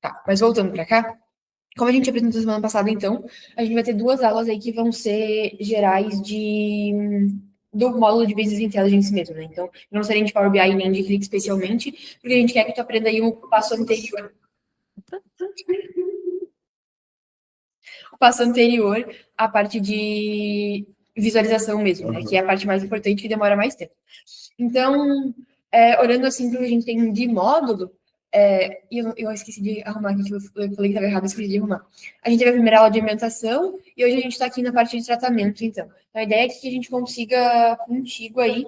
Tá, mas voltando para cá, como a gente apresentou semana passada, então, a gente vai ter 2 aulas aí que vão ser gerais do módulo de Business Intelligence mesmo, né? Então, não serem de Power BI nem de Click especialmente, porque a gente quer que tu aprenda aí o passo anterior. O passo anterior à parte de visualização mesmo, né? Que é a parte mais importante que demora mais tempo. Então, olhando assim para o que a gente tem de módulo, e eu esqueci de arrumar aqui, que eu falei que estava errado, eu esqueci de arrumar. A gente teve a primeira aula de alimentação e hoje a gente está aqui na parte de tratamento, então. A ideia é que a gente consiga, contigo aí,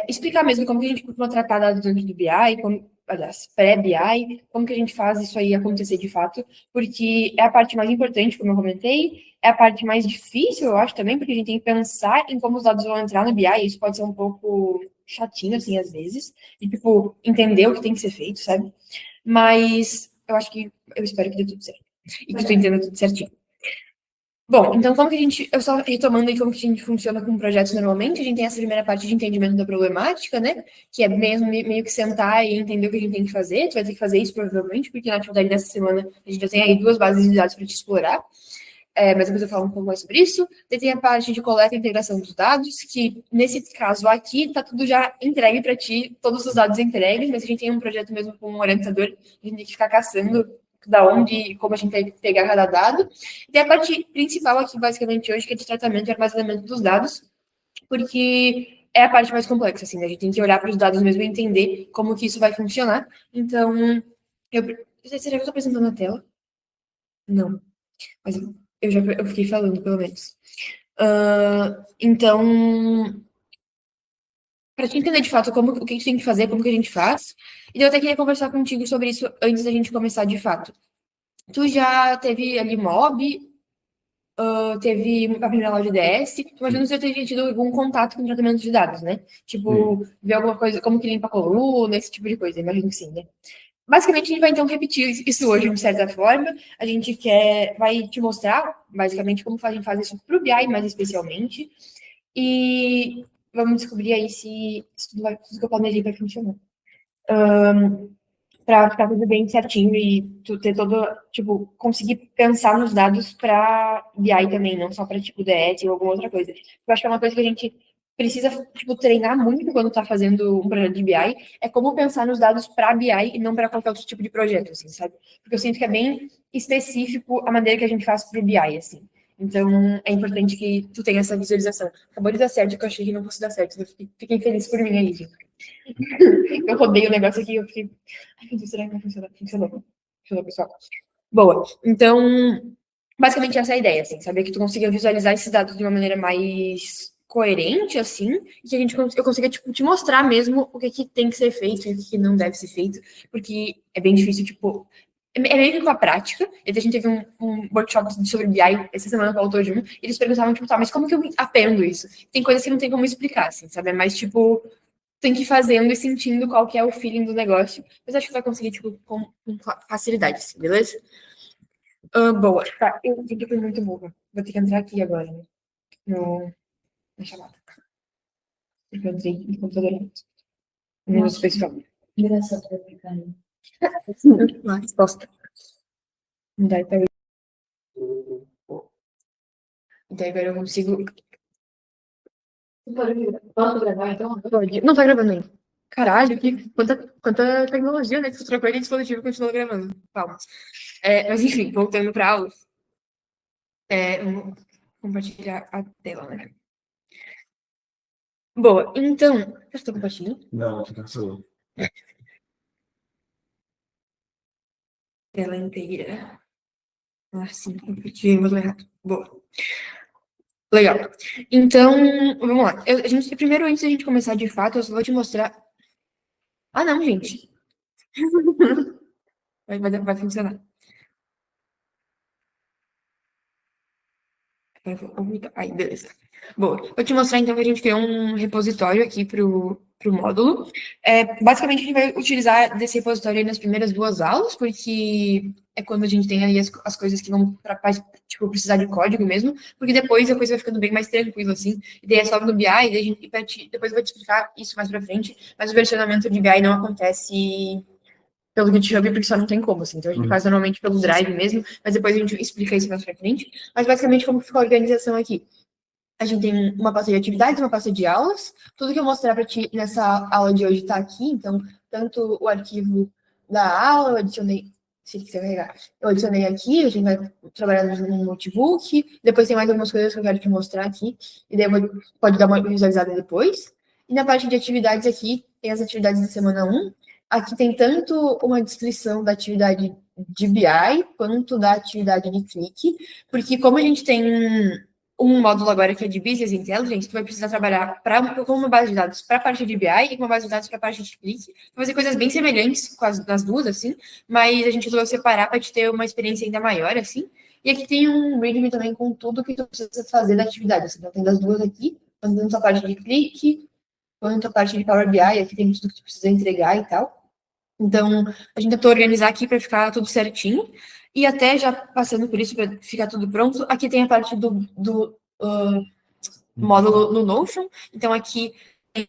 explicar mesmo como que a gente costuma tratar dados dentro do BI, como, aliás, pré-BI, como que a gente faz isso aí acontecer de fato, porque é a parte mais importante, como eu comentei, é a parte mais difícil, eu acho também, porque a gente tem que pensar em como os dados vão entrar no BI, e isso pode ser um pouco chatinho, assim, às vezes, e, tipo, entender o que tem que ser feito, sabe? Mas eu espero que dê tudo certo, e que tu entenda tudo certinho. Bom, então como que a gente, eu só retomando aí como que a gente funciona com projetos normalmente, a gente tem essa primeira parte de entendimento da problemática, né, que é mesmo meio que sentar e entender o que a gente tem que fazer, tu vai ter que fazer isso provavelmente, porque na atividade dessa semana a gente já tem aí 2 bases de dados para te explorar, mas depois eu falo um pouco mais sobre isso. Daí tem a parte de coleta e integração dos dados, que nesse caso aqui tá tudo já entregue para ti, todos os dados entregues, mas a gente tem um projeto mesmo com um orientador, a gente tem que ficar caçando da onde e como a gente vai pegar cada dado. E tem a parte principal aqui, basicamente, hoje, que é de tratamento e armazenamento dos dados, porque é a parte mais complexa, assim, né? A gente tem que olhar para os dados mesmo e entender como que isso vai funcionar. Então, você já está apresentando a tela? Não, mas eu fiquei falando, pelo menos. Então, para te entender de fato o que a gente tem que fazer, como que a gente faz, e eu até queria conversar contigo sobre isso antes da gente começar de fato. Tu já teve ali mob, teve a primeira aula de DS, imagino que você tenha tido algum contato com tratamento de dados, né? Tipo, ver alguma coisa, como que limpa a coluna, esse tipo de coisa, imagino que sim, né? Basicamente, a gente vai então repetir isso hoje de certa forma. A gente vai te mostrar, basicamente, como a gente faz isso para o BI, mais especialmente. E vamos descobrir aí se tudo que eu planejei vai funcionar. Para ficar tudo bem certinho e tu ter todo, tipo, conseguir pensar nos dados para BI também, não só para, tipo, DS ou alguma outra coisa. Eu acho que é uma coisa que a gente precisa, tipo, treinar muito quando tá fazendo um projeto de BI, é como pensar nos dados para BI e não para qualquer outro tipo de projeto, assim, sabe? Porque eu sinto que é bem específico a maneira que a gente faz para o BI, assim. Então, é importante que tu tenha essa visualização. Acabou de dar certo, que eu achei que não fosse dar certo. Eu fiquei feliz por mim aí, gente. Eu rodei o negócio aqui e eu fiquei. Ai, meu Deus, será que vai funcionar? Funcionou. Funcionou, pessoal. Boa. Então, basicamente essa é a ideia, assim, saber que tu consiga visualizar esses dados de uma maneira mais coerente, assim, e que eu consiga, tipo, te mostrar mesmo o que tem que ser feito e o que não deve ser feito, porque é bem difícil, tipo, é meio que uma prática. A gente teve um workshop sobre BI essa semana com o autor de um, e eles perguntavam, tipo, tá, mas como que eu aprendo isso? Tem coisas que não tem como explicar, assim, sabe? É mais, tipo, tem que ir fazendo e sentindo qual que é o feeling do negócio. Mas acho que vai conseguir, tipo, com facilidade, assim, beleza? Boa. Tá, eu vi que fui muito burra. Vou ter que entrar aqui agora, né? Na chamada. Porque eu entrei no computador antes. No minuto pessoal. Engraçado pra aplicar. Uma resposta. Não dá pra... Então agora eu consigo... Posso gravar então? Pode. Não tá gravando ainda. Caralho, quanta tecnologia, né? Que tu trocou de dispositivo e continua gravando. Palmas. Mas enfim, voltando pra aula. Vou compartilhar a tela, né? Boa, então. Eu estou compartilhando? Não, fica só. Tela inteira. Sim, compartilhei, mas errado. Boa. Legal. Então, vamos lá. Primeiro, antes da gente começar de fato, eu só vou te mostrar. Ah, não, gente. Vai funcionar. Aí, beleza. Boa. Vou te mostrar então que a gente criou um repositório aqui pro módulo. Basicamente, a gente vai utilizar desse repositório aí nas primeiras 2 aulas, porque é quando a gente tem aí as coisas que vão tipo, precisar de código mesmo, porque depois a coisa vai ficando bem mais tranquila, assim. E daí é só no BI, depois eu vou te explicar isso mais pra frente, mas o versionamento de BI não acontece pelo GitHub, porque só não tem como, assim. Então, a gente faz normalmente pelo Drive mesmo, mas depois a gente explica isso mais pra frente. Mas, basicamente, como fica a organização aqui? A gente tem uma pasta de atividades, uma pasta de aulas. Tudo que eu mostrar para ti nessa aula de hoje está aqui. Então, tanto o arquivo da aula, eu adicionei, se ele quiser carregar, eu adicionei aqui. A gente vai trabalhar no notebook. Depois tem mais algumas coisas que eu quero te mostrar aqui. E daí pode dar uma visualizada depois. E na parte de atividades aqui, tem as atividades da semana 1. Aqui tem tanto uma descrição da atividade de BI, quanto da atividade de clique. Porque como a gente tem um módulo agora que é de Business Intelligence, tu vai precisar trabalhar com uma base de dados para a parte de BI e com uma base de dados para a parte de clique. Fazer coisas bem semelhantes nas duas, assim, mas a gente resolveu separar para te ter uma experiência ainda maior, assim. E aqui tem um readme também com tudo que tu precisa fazer da atividade. Assim, então, tem das duas aqui, tanto a parte de clique, quanto a parte de Power BI. Aqui tem tudo que tu precisa entregar e tal. Então, a gente tentou organizar aqui para ficar tudo certinho. E até já passando por isso, para ficar tudo pronto, aqui tem a parte do módulo no Notion. Então, aqui tem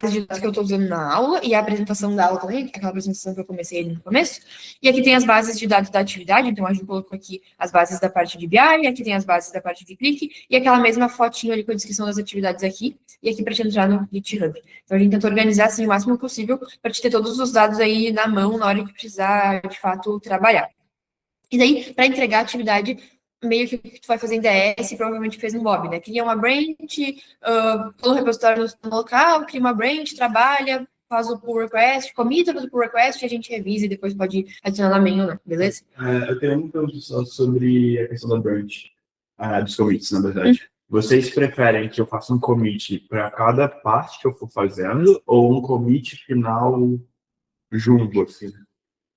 as ditas que eu estou usando na aula e a apresentação da aula também, aquela apresentação que eu comecei no começo. E aqui tem as bases de dados da atividade. Então, a gente colocou aqui as bases da parte de BI, aqui tem as bases da parte de clique e aquela mesma fotinho ali com a descrição das atividades aqui. E aqui para te entrar no GitHub. Então, a gente tentou organizar assim o máximo possível para te ter todos os dados aí na mão na hora que precisar, de fato, trabalhar. E daí, para entregar a atividade, meio que o que tu vai fazer em DS, provavelmente fez no Bob, né? Cria uma branch, pula o repositório no local, cria uma branch, trabalha, faz o pull request, comita o pull request e a gente revisa e depois pode adicionar na main ou não, beleza? Eu tenho uma pergunta só sobre a questão da branch, dos commits, na verdade. Vocês preferem que eu faça um commit para cada parte que eu for fazendo ou um commit final junto, assim?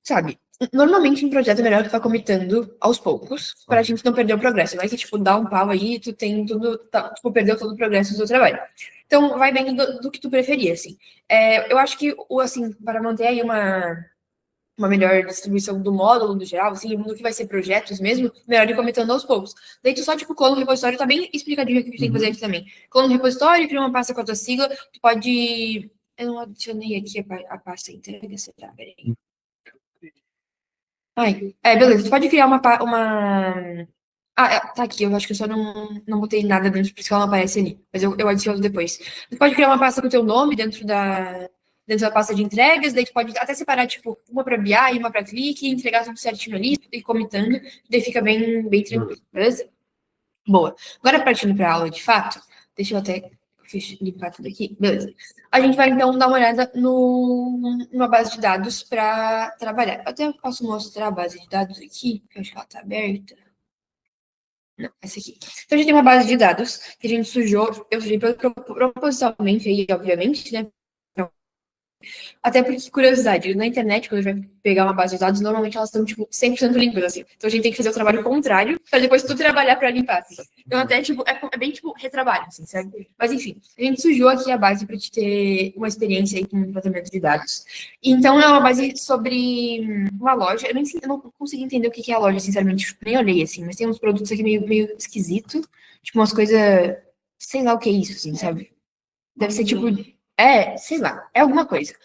Sabe, normalmente em projeto é melhor tu tá comitando aos poucos, pra gente não perder o progresso. Não é que, tipo, dá um pau aí, tu tem tudo, tipo, perdeu todo o progresso do teu trabalho. Então, vai bem do que tu preferir, assim. Eu acho que, assim, para manter aí uma melhor distribuição do módulo, no geral, assim, no que vai ser projetos mesmo, melhor ir comitando aos poucos. Daí tu só, tipo, clona o repositório, tá bem explicadinho o que tu tem que fazer aqui também. Clona o repositório, cria uma pasta com a tua sigla, tu pode... Eu não adicionei aqui a pasta entrega, será? Peraí. Ai, beleza. Tu pode criar tá aqui. Eu acho que eu só não botei nada dentro, por isso que ela não aparece ali. Mas eu adiciono depois. Tu pode criar uma pasta com o teu nome dentro da pasta de entregas. Daí tu pode até separar, tipo, uma para BI e uma para clique, entregar tudo certinho ali, e comitando. Daí fica bem, bem tranquilo, beleza? Boa. Agora, partindo para a aula de fato, deixa eu até limpar tudo aqui. Beleza. A gente vai, então, dar uma olhada numa base de dados para trabalhar. Eu até posso mostrar a base de dados aqui, que eu acho que ela está aberta. Não, essa aqui. Então, a gente tem uma base de dados que a gente sujou, eu sujei propositalmente aí, obviamente, né? Até porque, curiosidade, na internet, quando a gente vai pegar uma base de dados, normalmente elas estão, tipo, 100% limpas, assim. Então, a gente tem que fazer o trabalho contrário, para depois tu trabalhar para limpar, assim. Então, até, tipo, é bem, tipo, retrabalho, assim, sabe? Mas, enfim, a gente sujou aqui a base para te ter uma experiência aí com o tratamento de dados. Então, é uma base sobre uma loja. Eu não consegui entender o que é a loja, sinceramente. Tipo, nem olhei, assim. Mas tem uns produtos aqui meio esquisito. Tipo, umas coisas... Sei lá o que é isso, assim, sabe? Deve ser, tipo... sei lá. É alguma coisa.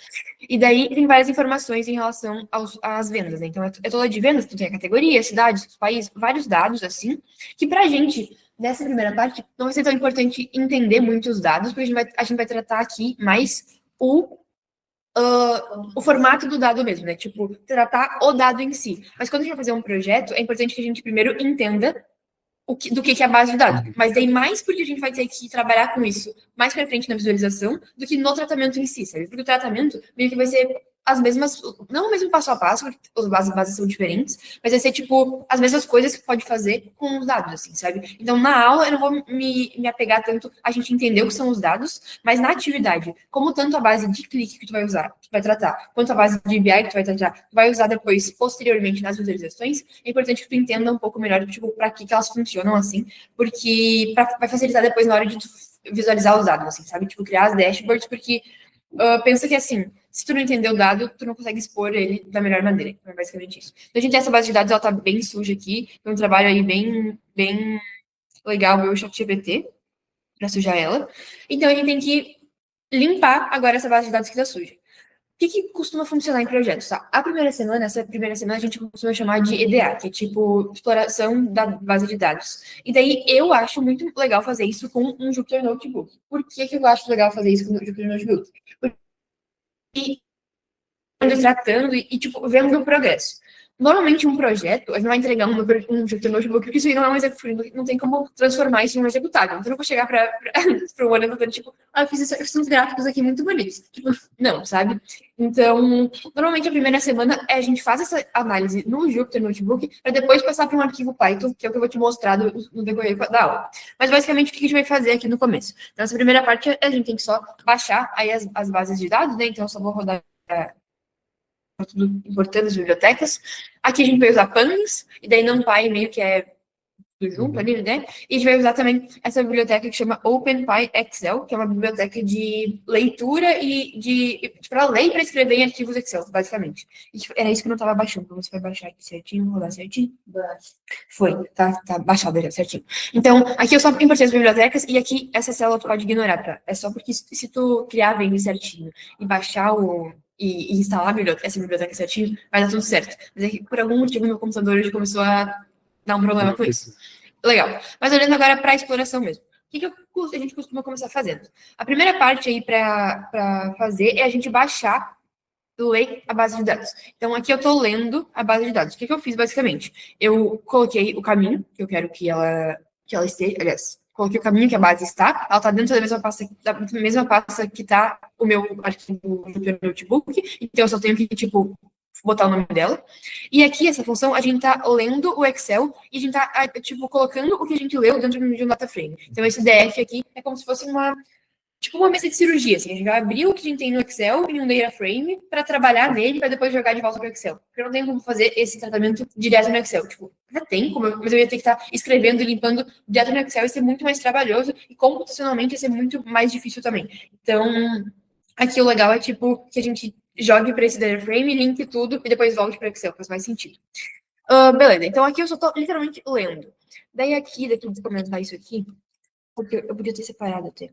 E daí tem várias informações em relação às vendas, né? Então, é toda de vendas, tu tem a categoria, cidades, país, vários dados, assim, que pra gente, nessa primeira parte, não vai ser tão importante entender muitos dados, porque a gente vai tratar aqui mais o formato do dado mesmo, né? Tipo, tratar o dado em si. Mas quando a gente vai fazer um projeto, é importante que a gente primeiro entenda do que é a base de dados. Mas daí mais porque a gente vai ter que trabalhar com isso mais para frente na visualização do que no tratamento em si, sabe? Porque o tratamento meio que vai ser as mesmas, não o mesmo passo a passo, porque as bases são diferentes, mas vai ser, tipo, as mesmas coisas que pode fazer com os dados, assim, sabe? Então, na aula, eu não vou me apegar tanto a gente entender o que são os dados, mas na atividade, como tanto a base de clique que tu vai usar, que tu vai tratar, quanto a base de BI que tu vai tratar, tu vai usar depois, posteriormente, nas visualizações, é importante que tu entenda um pouco melhor, tipo, para que elas funcionam, assim, porque vai facilitar depois na hora de tu visualizar os dados, assim, sabe? Tipo, criar as dashboards, porque pensa que, assim, se tu não entender o dado, tu não consegue expor ele da melhor maneira. É basicamente isso. Então, a gente tem essa base de dados, ela tá bem suja aqui. Tem um trabalho aí bem, bem legal, o ChatGPT, para sujar ela. Então, a gente tem que limpar agora essa base de dados que tá suja. que costuma funcionar em projetos, tá? Essa primeira semana a gente costuma chamar de EDA, que é tipo exploração da base de dados. E daí eu acho muito legal fazer isso com um Jupyter Notebook. Por que eu acho legal fazer isso com o Jupyter Notebook? Porque tratando tipo, vendo o progresso. Normalmente, um projeto, a gente vai entregar um Jupyter Notebook, porque isso aí não é um executável, não tem como transformar isso em um executável. Então, eu não vou chegar para o orientador, tipo, eu fiz uns gráficos aqui muito bonitos. Tipo, não, sabe? Então, normalmente, a primeira semana, a gente faz essa análise no Jupyter Notebook, para depois passar para um arquivo Python, que é o que eu vou te mostrar no decorrer da aula. Mas, basicamente, o que a gente vai fazer aqui no começo? Então, essa primeira parte, a gente tem que só baixar aí as bases de dados, né? Então, eu só vou rodar tudo importando as bibliotecas. Aqui a gente vai usar Pandas, e daí NumPy meio que é tudo junto ali, né? E a gente vai usar também essa biblioteca que chama OpenPyXL, que é uma biblioteca de leitura e para ler e para escrever em arquivos Excel, basicamente. Era isso que eu não estava baixando, então você vai baixar aqui certinho, rodar certinho. Foi, tá baixado já certinho. Então, aqui eu só importei as bibliotecas e aqui essa célula tu pode ignorar, tá? É só porque se tu criar a venda certinho e baixar e instalar essa biblioteca certinho, vai dar tudo certo. Mas é que, por algum motivo, meu computador hoje começou a dar um problema com isso. Legal. Mas olhando agora para a exploração mesmo. O que a gente costuma começar fazendo? A primeira parte aí para fazer é a gente baixar, ler a base de dados. Então, aqui eu estou lendo a base de dados. O que eu fiz, basicamente? Eu coloquei o caminho que eu quero que ela esteja, aliás, coloquei o caminho que a base está, ela está dentro da mesma pasta que está o meu arquivo do notebook, então eu só tenho que, tipo, botar o nome dela. E aqui, essa função, a gente está lendo o Excel e a gente está, tipo, colocando o que a gente leu dentro de um data frame. Então, esse DF aqui é como se fosse uma mesa de cirurgia, assim, a gente vai abrir o que a gente tem no Excel em um data frame para trabalhar nele para depois jogar de volta para o Excel. Porque não tem como fazer esse tratamento direto no Excel. Tipo, já tem como, mas eu ia ter que estar escrevendo e limpando direto no Excel, ia ser muito mais trabalhoso e computacionalmente ia ser muito mais difícil também. Então, aqui o legal é, tipo, que a gente jogue para esse data frame, linke tudo e depois volte para o Excel, faz mais sentido. Beleza, então aqui eu só estou literalmente lendo. Daí aqui, daqui de comentar isso aqui, porque eu podia ter separado até.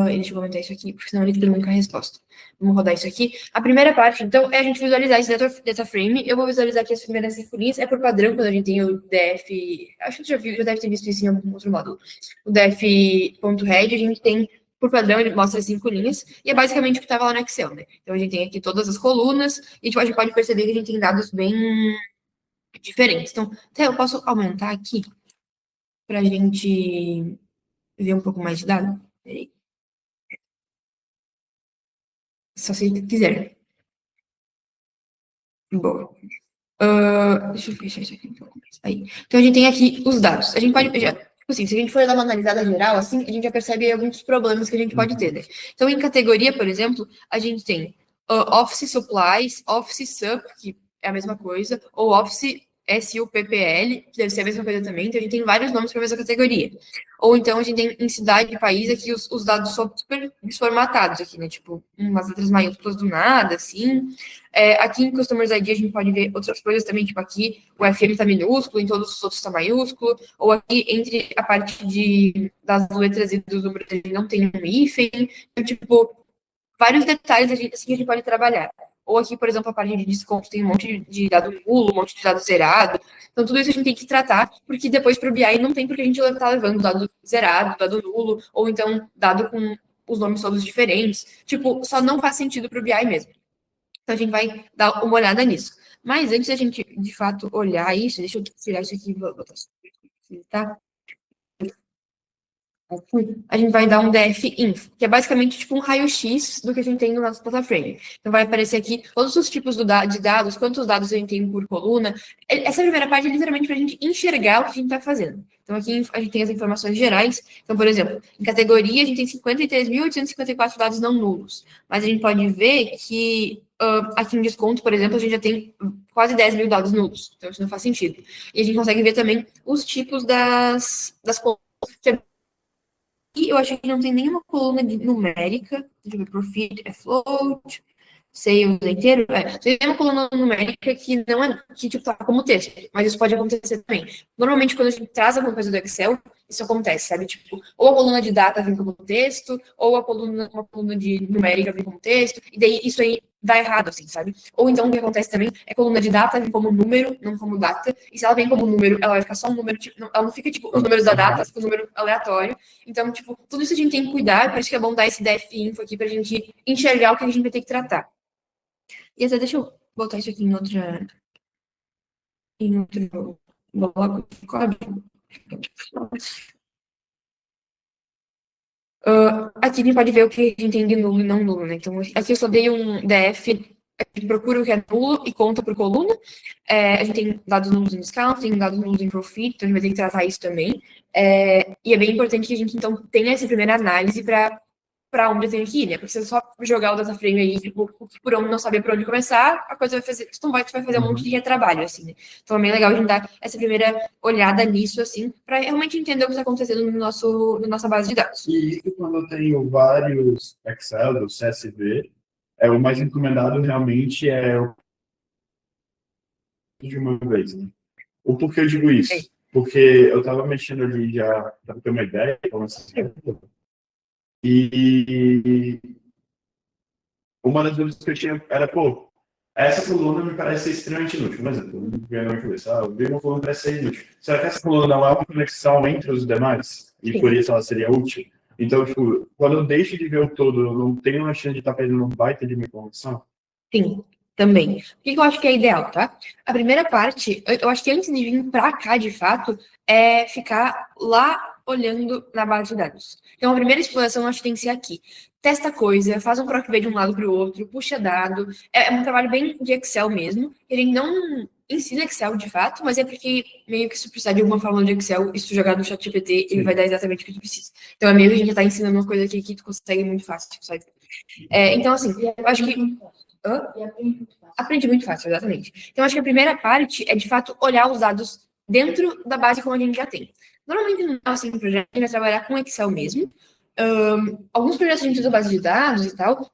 Deixa eu comentar isso aqui, porque senão ele trunca a resposta. Vamos rodar isso aqui. A primeira parte, então, é a gente visualizar esse data frame. Eu vou visualizar aqui as primeiras 5 linhas. É por padrão, quando a gente tem o df... Acho que você já deve ter visto isso em algum outro módulo. O df.head, a gente tem, por padrão, ele mostra as 5 linhas. E é basicamente o que estava lá no Excel, né? Então, a gente tem aqui todas as colunas. E a gente pode perceber que a gente tem dados bem diferentes. Então, até eu posso aumentar aqui para a gente ver um pouco mais de dado. Peraí. Só se quiser. Boa. Deixa eu fechar isso aqui um pouco mais. Aí. Então, a gente tem aqui os dados. A gente pode, tipo assim, se a gente for dar uma analisada geral, assim, a gente já percebe alguns problemas que a gente pode ter, né? Então, em categoria, por exemplo, a gente tem Office Supplies, Office Sup, que é a mesma coisa, ou Office SUPPL, que deve ser a mesma coisa também. Então, a gente tem vários nomes para a mesma categoria. Ou então, a gente tem em cidade e país aqui os dados são super desformatados aqui, né? Tipo, umas letras maiúsculas do nada, assim. Aqui em Customers ID a gente pode ver outras coisas também, tipo aqui o FM está minúsculo, em todos os outros está maiúsculo, ou aqui entre a parte das letras e dos números ele não tem um hífen. Então, tipo, vários detalhes assim, que a gente pode trabalhar. Ou aqui, por exemplo, a parte de desconto tem um monte de dado nulo, um monte de dado zerado. Então, tudo isso a gente tem que tratar, porque depois para o BI não tem porque a gente está levando dado zerado, dado nulo, ou então dado com os nomes todos diferentes. Tipo, só não faz sentido para o BI mesmo. Então, a gente vai dar uma olhada nisso. Mas antes da gente, de fato, olhar isso, deixa eu tirar isso aqui e botar isso aqui, tá? A gente vai dar um df-inf, que é basicamente tipo um raio-x do que a gente tem no nosso data frame. Então, vai aparecer aqui todos os tipos de dados, quantos dados a gente tem por coluna. Essa primeira parte é literalmente para a gente enxergar o que a gente está fazendo. Então, aqui a gente tem as informações gerais. Então, por exemplo, em categoria, a gente tem 53.854 dados não nulos. Mas a gente pode ver que aqui em desconto, por exemplo, a gente já tem quase 10 mil dados nulos. Então, isso não faz sentido. E a gente consegue ver também os tipos das colunas, que é. E eu acho que não tem nenhuma coluna numérica. Deixa eu ver, profit é float, sales é inteiro. Tem uma coluna numérica que não é, que tipo, tá como texto, mas isso pode acontecer também. Normalmente, quando a gente traz alguma coisa do Excel, isso acontece, sabe? Tipo, ou a coluna de data vem como texto, ou uma coluna de numérica vem como texto, e daí isso aí dá errado, assim, sabe? Ou então o que acontece também é coluna de data vem como número, não como data, e se ela vem como número, ela vai ficar só um número, tipo, ela não fica, tipo, os números da data, fica um número aleatório. Então, tipo, tudo isso a gente tem que cuidar, por isso que é bom dar esse def info aqui pra gente enxergar o que a gente vai ter que tratar. E até deixa eu botar isso aqui em outro bloco de código. Aqui a gente pode ver o que a gente tem de nulo e não nulo, né? Então, aqui eu só dei um def, a gente procura o que é nulo e conta por coluna. A gente tem dados nulos em discount, tem dados nulos em profit, então a gente vai ter que tratar isso também. E é bem importante que a gente, então, tenha essa primeira análise para onde eu tenho que ir, né? Porque se eu só jogar o data frame aí, tipo, por onde não saber por onde começar, a coisa vai fazer, tu vai fazer um monte de retrabalho, assim, né? Então é bem legal a gente dar essa primeira olhada nisso, assim, para realmente entender o que está acontecendo na nossa base de dados. E isso quando eu tenho vários Excel, do CSV, o mais recomendado realmente é o de uma vez, né? O porquê eu digo isso? Porque eu estava mexendo ali já, para ter uma ideia, e uma das dúvidas que eu tinha era, pô, essa coluna me parece ser extremamente inútil. Por exemplo, me veio na cabeça, eu vi uma coluna que parece ser inútil. Será que essa coluna não é uma conexão entre os demais? E por isso ela seria útil? Então, tipo, quando eu deixo de ver o todo, eu não tenho uma chance de estar perdendo um baita de minha conexão? Sim, também. O que eu acho que é ideal, tá? A primeira parte, eu acho que antes de vir pra cá, de fato, é ficar lá olhando na base de dados. Então, a primeira exploração, eu acho que tem que ser aqui. Testa coisa, faz um PROC-V de um lado para o outro, puxa dado. É um trabalho bem de Excel mesmo. Ele não ensina Excel, de fato, mas é porque meio que se precisar de alguma fórmula de Excel e se tu jogar no ChatGPT, ele vai dar exatamente o que tu precisa. Então, é meio que a gente já tá ensinando uma coisa aqui que tu consegue muito fácil, sabe? Então, assim, eu acho que... Aprende muito fácil, exatamente. Então, acho que a primeira parte é, de fato, olhar os dados dentro da base como a gente já tem. Normalmente, no nosso projeto, a gente vai trabalhar com Excel mesmo. Alguns projetos a gente usa base de dados e tal,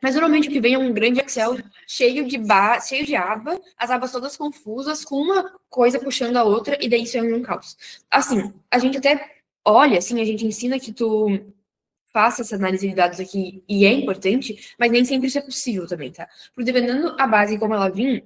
mas normalmente o que vem é um grande Excel cheio de aba, as abas todas confusas, com uma coisa puxando a outra, e daí isso é um caos. Assim, a gente até olha, assim, a gente ensina que tu faça essa análise de dados aqui, e é importante, mas nem sempre isso é possível também, tá? Porque dependendo a base como ela vir,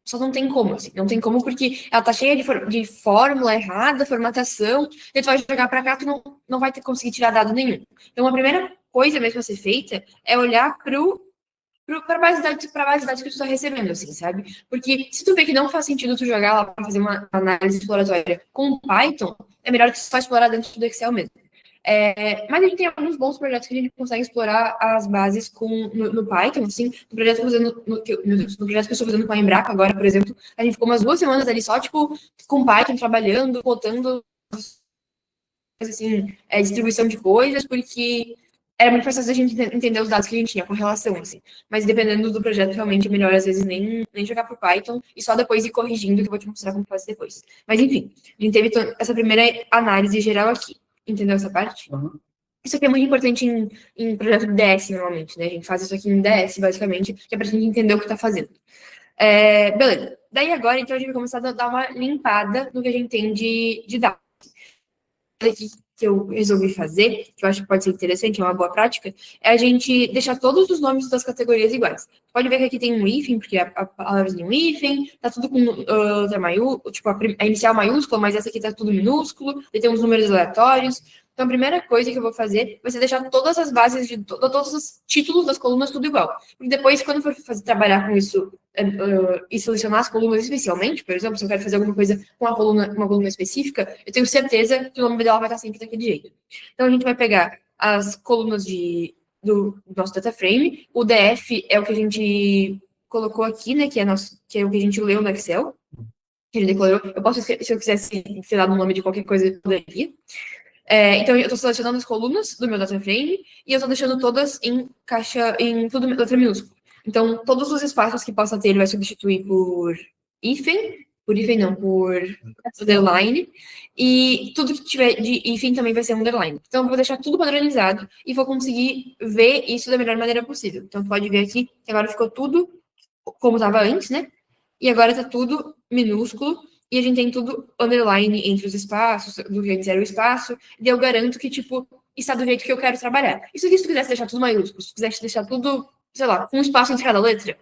só não tem como, assim, não tem como, porque ela tá cheia de fórmula errada, formatação, e tu vai jogar para cá, tu não vai conseguir tirar dado nenhum. Então, a primeira coisa mesmo a ser feita é olhar para a base de dados que tu está recebendo, assim, sabe? Porque se tu vê que não faz sentido tu jogar lá para fazer uma análise exploratória com Python, é melhor tu só explorar dentro do Excel mesmo. Mas a gente tem alguns bons projetos que a gente consegue explorar as bases no Python, assim, no projeto que eu estou fazendo com a Embrapa agora, por exemplo, a gente ficou umas 2 semanas ali só, tipo, com Python, trabalhando, botando, assim, distribuição de coisas, porque era muito fácil a gente entender os dados que a gente tinha com relação, assim. Mas dependendo do projeto, realmente é melhor, às vezes, nem jogar pro Python e só depois ir corrigindo, que eu vou te mostrar como faz depois. Mas, enfim, a gente teve essa primeira análise geral aqui. Entendeu essa parte? Uhum. Isso aqui é muito importante em projeto de DS, normalmente, né? A gente faz isso aqui em DS, basicamente, que é pra gente entender o que tá fazendo. Beleza. Daí agora, então, a gente vai começar a dar uma limpada no que a gente tem de dados. Aqui que eu resolvi fazer, que eu acho que pode ser interessante, é uma boa prática, é a gente deixar todos os nomes das categorias iguais. Pode ver que aqui tem um hífen, porque a palavra tem um hífen, tá tudo com letra maiúscula, tipo, a inicial maiúscula, mas essa aqui tá tudo minúsculo, e tem uns números aleatórios. Então, a primeira coisa que eu vou fazer vai ser deixar todas as bases de todos os títulos das colunas tudo igual. E depois, quando for trabalhar com isso e selecionar as colunas especialmente, por exemplo, se eu quero fazer alguma coisa com uma coluna específica, eu tenho certeza que o nome dela vai estar sempre daquele jeito. Então, a gente vai pegar as colunas do nosso data frame, o DF é o que a gente colocou aqui, né, que é o que a gente leu no Excel, que ele declarou. Eu posso escrever, se eu quisesse sei lá, no nome de qualquer coisa, eu poderia. Então, eu estou selecionando as colunas do meu data frame e eu estou deixando todas em tudo letra minúscula. Então, todos os espaços que possa ter, ele vai substituir por underline, e tudo que tiver de hífen também vai ser underline. Então, eu vou deixar tudo padronizado e vou conseguir ver isso da melhor maneira possível. Então, pode ver aqui que agora ficou tudo como estava antes, né? E agora está tudo minúsculo e a gente tem tudo underline entre os espaços, do jeito que era o espaço, e eu garanto que, tipo, está do jeito que eu quero trabalhar. Isso aqui, se tu quisesse deixar tudo maiúsculo, se tu quisesse deixar tudo, sei lá, com um espaço entre cada letra,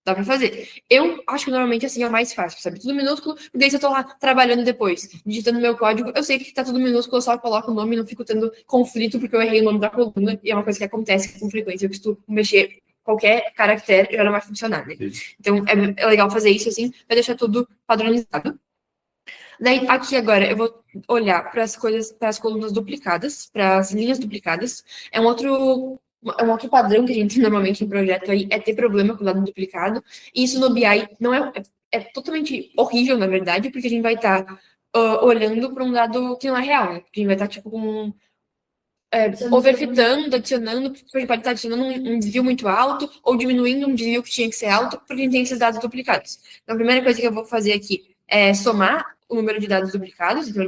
dá pra fazer. Eu acho que normalmente assim é o mais fácil, sabe? Tudo minúsculo, e daí se eu tô lá trabalhando depois, digitando meu código, eu sei que tá tudo minúsculo, eu só coloco o nome e não fico tendo conflito porque eu errei o nome da coluna, e é uma coisa que acontece com frequência, eu se tu mexer qualquer caractere, já não vai funcionar, né? Então, é legal fazer isso assim, pra deixar tudo padronizado. Daí, aqui agora, eu vou olhar para as coisas, para as colunas duplicadas, para as linhas duplicadas. É um outro padrão que a gente normalmente em projeto aí é ter problema com o dado duplicado. E isso no BI não é totalmente horrível, na verdade, porque a gente vai estar olhando para um dado que não é real, né? A gente vai estar, tipo, com overfitando, adicionando, a gente pode estar adicionando um desvio muito alto ou diminuindo um desvio que tinha que ser alto, porque a gente tem esses dados duplicados. Então, a primeira coisa que eu vou fazer aqui é somar o número de dados duplicados, então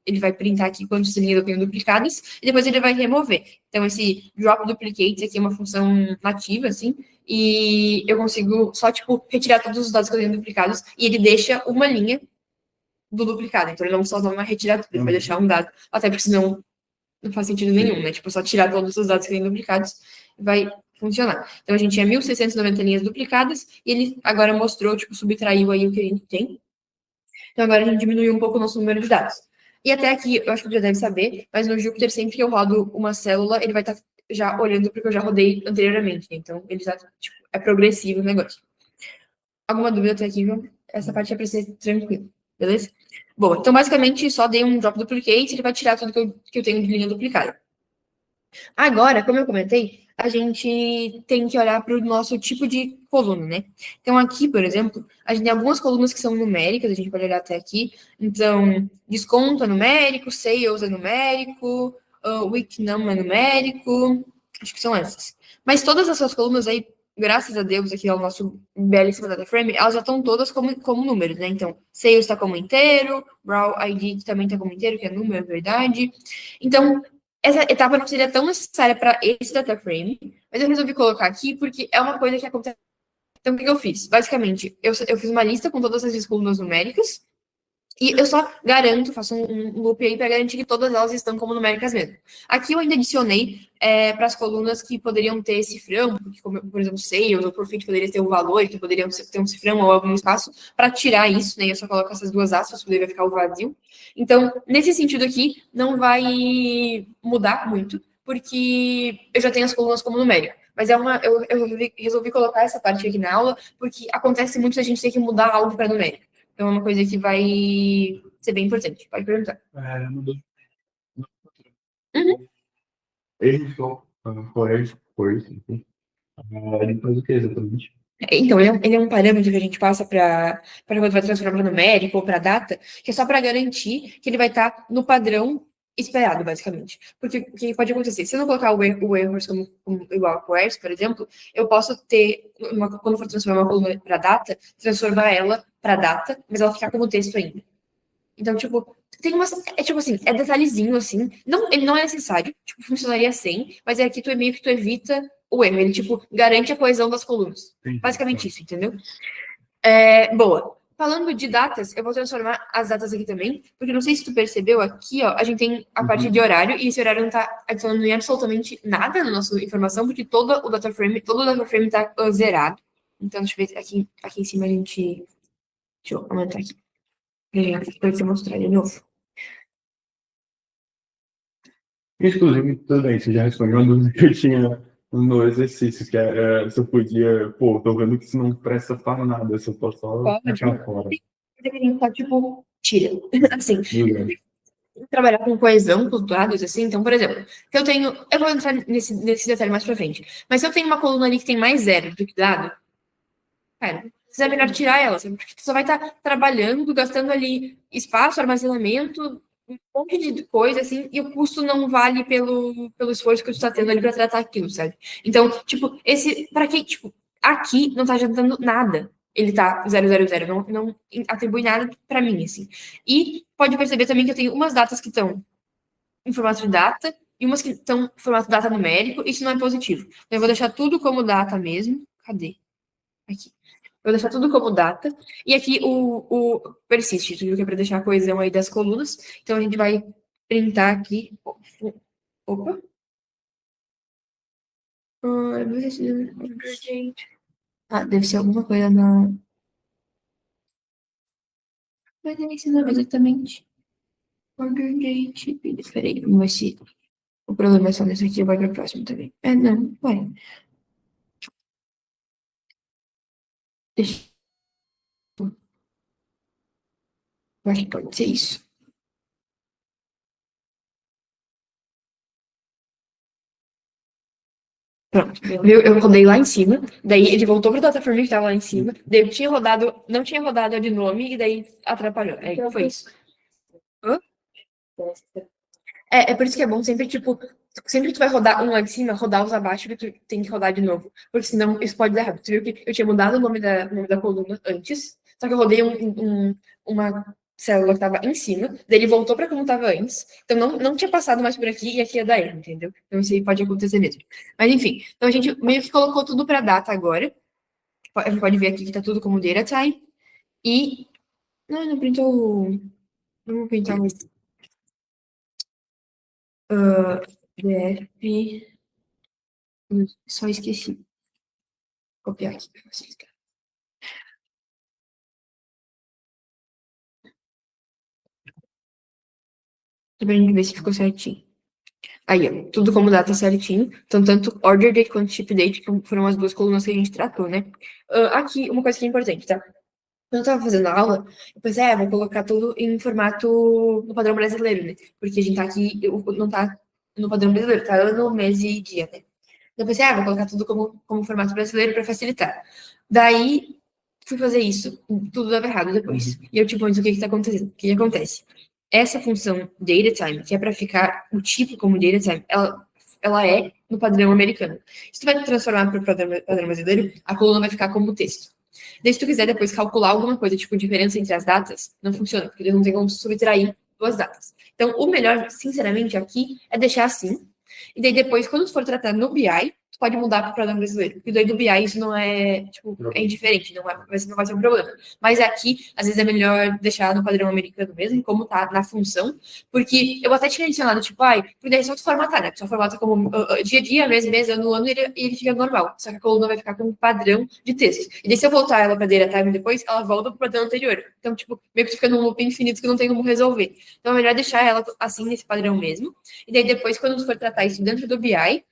ele vai printar aqui quantas linhas eu tenho duplicadas, e depois ele vai remover. Então, esse drop duplicate aqui é uma função nativa, assim, e eu consigo só, tipo, retirar todos os dados que eu tenho duplicados, e ele deixa uma linha do duplicado. Então, ele não só vai retirar tudo, ele vai deixar um dado, até porque senão não faz sentido nenhum, né? Tipo, só tirar todos os dados que tem duplicados vai funcionar. Então, a gente tinha 1.690 linhas duplicadas e ele agora mostrou, tipo, subtraiu aí o que a gente tem. Então, agora a gente diminuiu um pouco o nosso número de dados. E até aqui, eu acho que você já deve saber, mas no Jupyter, sempre que eu rodo uma célula, ele vai estar já olhando porque eu já rodei anteriormente. Então, ele já, tipo, é progressivo o negócio. Alguma dúvida até aqui, João? Essa parte é para ser tranquila, beleza? Bom, então basicamente só dei um drop duplicate, ele vai tirar tudo que eu tenho de linha duplicada. Agora, como eu comentei, a gente tem que olhar para o nosso tipo de coluna, né? Então aqui, por exemplo, a gente tem algumas colunas que são numéricas, a gente pode olhar até aqui. Então, desconto é numérico, sales é numérico, week num é numérico, acho que são essas. Mas todas essas colunas aí, graças a Deus, aqui ao nosso belíssimo data frame, elas já estão todas como números, né? Então, sales está como inteiro, raw ID também está como inteiro, que é número, é verdade. Então, essa etapa não seria tão necessária para esse data frame, mas eu resolvi colocar aqui porque é uma coisa que acontece. Então, o que eu fiz? Basicamente, eu fiz uma lista com todas as colunas numéricas e eu só garanto, faço um loop aí para garantir que todas elas estão como numéricas mesmo. Aqui eu ainda adicionei para as colunas que poderiam ter cifrão, porque, como, por exemplo, sales ou profit poderia ter um valor, que poderiam ter um cifrão ou algum espaço, para tirar isso, né? Eu só coloco essas duas aspas, poderia ficar o vazio. Então, nesse sentido aqui, não vai mudar muito, porque eu já tenho as colunas como numérico. Mas eu resolvi colocar essa parte aqui na aula, porque acontece muito se a gente ter que mudar algo para numérico. Então, é uma coisa que vai ser bem importante. Pode perguntar. Mudou. Uhum. Ele ficou, foi, enfim. Ele faz o que exatamente? Então, ele é um parâmetro que a gente passa para quando vai transformar para numérico ou para data, que é só para garantir que ele vai estar no padrão esperado, basicamente. Porque o que pode acontecer? Se eu não colocar o erros como igual a queries, por exemplo, eu posso ter, quando for transformar uma coluna para data, transformar ela para data, mas ela ficar como texto ainda. Então, tipo, tem umas. É tipo assim, é detalhezinho, assim. Não, ele não é necessário, tipo, funcionaria sem, mas é aqui tu meio que tu evita o erro. Ele, tipo, garante a coesão das colunas. Basicamente isso, entendeu? Boa. Falando de datas, eu vou transformar as datas aqui também, porque não sei se tu percebeu, aqui, ó, a gente tem a parte de horário, e esse horário não tá adicionando em absolutamente nada na nossa informação, porque todo o data frame tá zerado. Então, deixa eu ver aqui em cima a gente. Deixa eu aumentar aqui. Para te mostrar de novo. Inclusive, tudo bem, você já respondeu uma dúvida que eu tinha no exercício, que era se eu podia, tô vendo que isso não presta para nada, se eu tô só achar fora. A gente tá, tipo, tira. Assim, trabalhar com coesão, com dados, assim, então, por exemplo, se eu tenho, eu vou entrar nesse detalhe mais pra frente, mas se eu tenho uma coluna ali que tem mais zero do que dado, cara, é melhor tirar ela, sabe? Porque tu só vai estar trabalhando, gastando ali espaço, armazenamento, um monte de coisa, assim, e o custo não vale pelo esforço que tu tá tendo ali pra tratar aquilo, sabe? Então, tipo, pra quem, tipo, aqui não tá adiantando nada. Ele tá 000, não atribui nada pra mim, assim. E pode perceber também que eu tenho umas datas que estão em formato de data e umas que estão em formato data numérico, isso não é positivo. Então, eu vou deixar tudo como data mesmo. Cadê? Aqui. vou deixar tudo como data. E aqui o persiste, tu viu que é para deixar a coesão aí das colunas. Então a gente vai printar aqui. Opa. Deve ser alguma coisa na. Mas ele ensinou exatamente. Order date. Peraí, vamos ver se o problema é só nesse aqui, vai para o próximo também. Não, vai. Deixa. Eu acho que pode ser isso. Pronto. Eu rodei lá em cima, daí ele voltou para a plataforma que estava lá em cima, daí eu tinha rodado, não tinha rodado a de nome, e daí atrapalhou. Aí foi isso. Hã? É por isso que é bom sempre, tipo, sempre que tu vai rodar um lá de cima, rodar os abaixo, que tu tem que rodar de novo. Porque senão isso pode dar errado. Tu viu que eu tinha mudado o nome da coluna antes, só que eu rodei uma célula que estava em cima, daí ele voltou para como estava antes. Então não tinha passado mais por aqui e aqui ia dar erro, entendeu? Então isso aí pode acontecer mesmo. Mas enfim, então a gente meio que colocou tudo para data agora. A gente pode ver aqui que tá tudo como data time. E. Não printou. Vamos printar o. DF. Só esqueci. Vou copiar aqui para vocês. Pra gente ver se ficou certinho. Aí, ó, tudo como data certinho. Então, tanto order date quanto ship date foram as duas colunas que a gente tratou, né? Aqui, uma coisa que é importante, tá? Quando eu tava fazendo a aula, eu pensei, vou colocar tudo em formato no padrão brasileiro, né? Porque a gente tá aqui, não tá no padrão brasileiro, tá ano, mês e dia, né? Eu pensei, vou colocar tudo como formato brasileiro para facilitar. Daí, fui fazer isso, tudo dava errado depois. E eu, tipo, mas o que tá acontecendo? O que acontece? Essa função DataTime, que é para ficar o tipo como DataTime, ela é no padrão americano. Se tu vai transformar para o padrão brasileiro, a coluna vai ficar como texto. Daí, se tu quiser depois calcular alguma coisa, tipo diferença entre as datas, não funciona, porque não tem como subtrair duas datas. Então, o melhor, sinceramente, aqui é deixar assim. E daí depois, quando tu for tratar no BI, tu pode mudar para o padrão brasileiro. Porque daí do BI isso não é, tipo, é indiferente, não vai ser um problema. Mas aqui, às vezes é melhor deixar no padrão americano mesmo, como tá na função. Porque eu até tinha adicionado, tipo, porque daí é só tu formatar, né? Tu só formata como dia a dia, mês, ano, e ele fica normal. Só que a coluna vai ficar com um padrão de texto. E daí se eu voltar ela para data time depois, ela volta pro padrão anterior. Então, tipo, meio que tu fica num loop infinito que não tem como resolver. Então é melhor deixar ela assim nesse padrão mesmo. E daí depois, quando tu for tratar isso dentro do BI,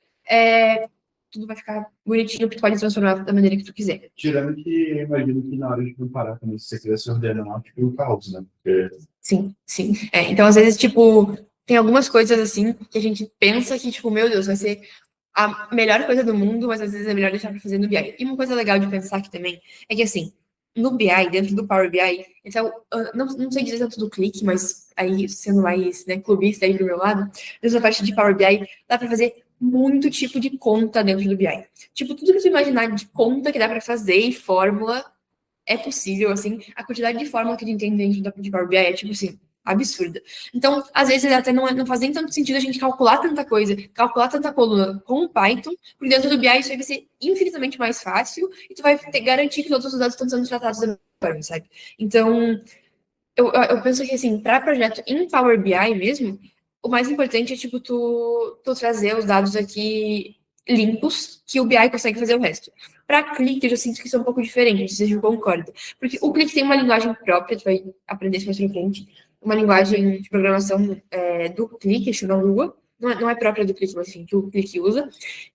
tudo vai ficar bonitinho, porque tu pode transformar da maneira que tu quiser. Tirando que eu imagino que na hora de comparar, quando você quiser se ordenar, fica um caos, né? Porque... Sim. Então, às vezes, tipo, tem algumas coisas assim que a gente pensa que, tipo, meu Deus, vai ser a melhor coisa do mundo, mas às vezes é melhor deixar pra fazer no BI. E uma coisa legal de pensar aqui também é que, assim, no BI, dentro do Power BI, então, não sei dizer tanto do clique, mas aí, sendo mais, né, clubista aí do meu lado, nessa parte de Power BI, dá pra fazer muito tipo de conta dentro do BI. Tipo, tudo que você imaginar de conta que dá pra fazer e fórmula é possível, assim, a quantidade de fórmula que a gente tem dentro de Power BI é, tipo assim, absurda. Então, às vezes, até não faz nem tanto sentido a gente calcular tanta coisa, calcular tanta coluna com o Python, porque dentro do BI isso aí vai ser infinitamente mais fácil e tu vai garantir que todos os dados estão sendo tratados da mesma forma, sabe? Então, eu penso que, assim, para projeto em Power BI mesmo, o mais importante é, tipo, tu trazer os dados aqui limpos, que o BI consegue fazer o resto. Para Click, eu já sinto que isso é um pouco diferente, não sei se você concorda. Porque o Click tem uma linguagem própria, tu vai aprender isso mais pra frente, uma linguagem de programação do Click, chama Lua, não é própria do Click, mas enfim, que o Click usa,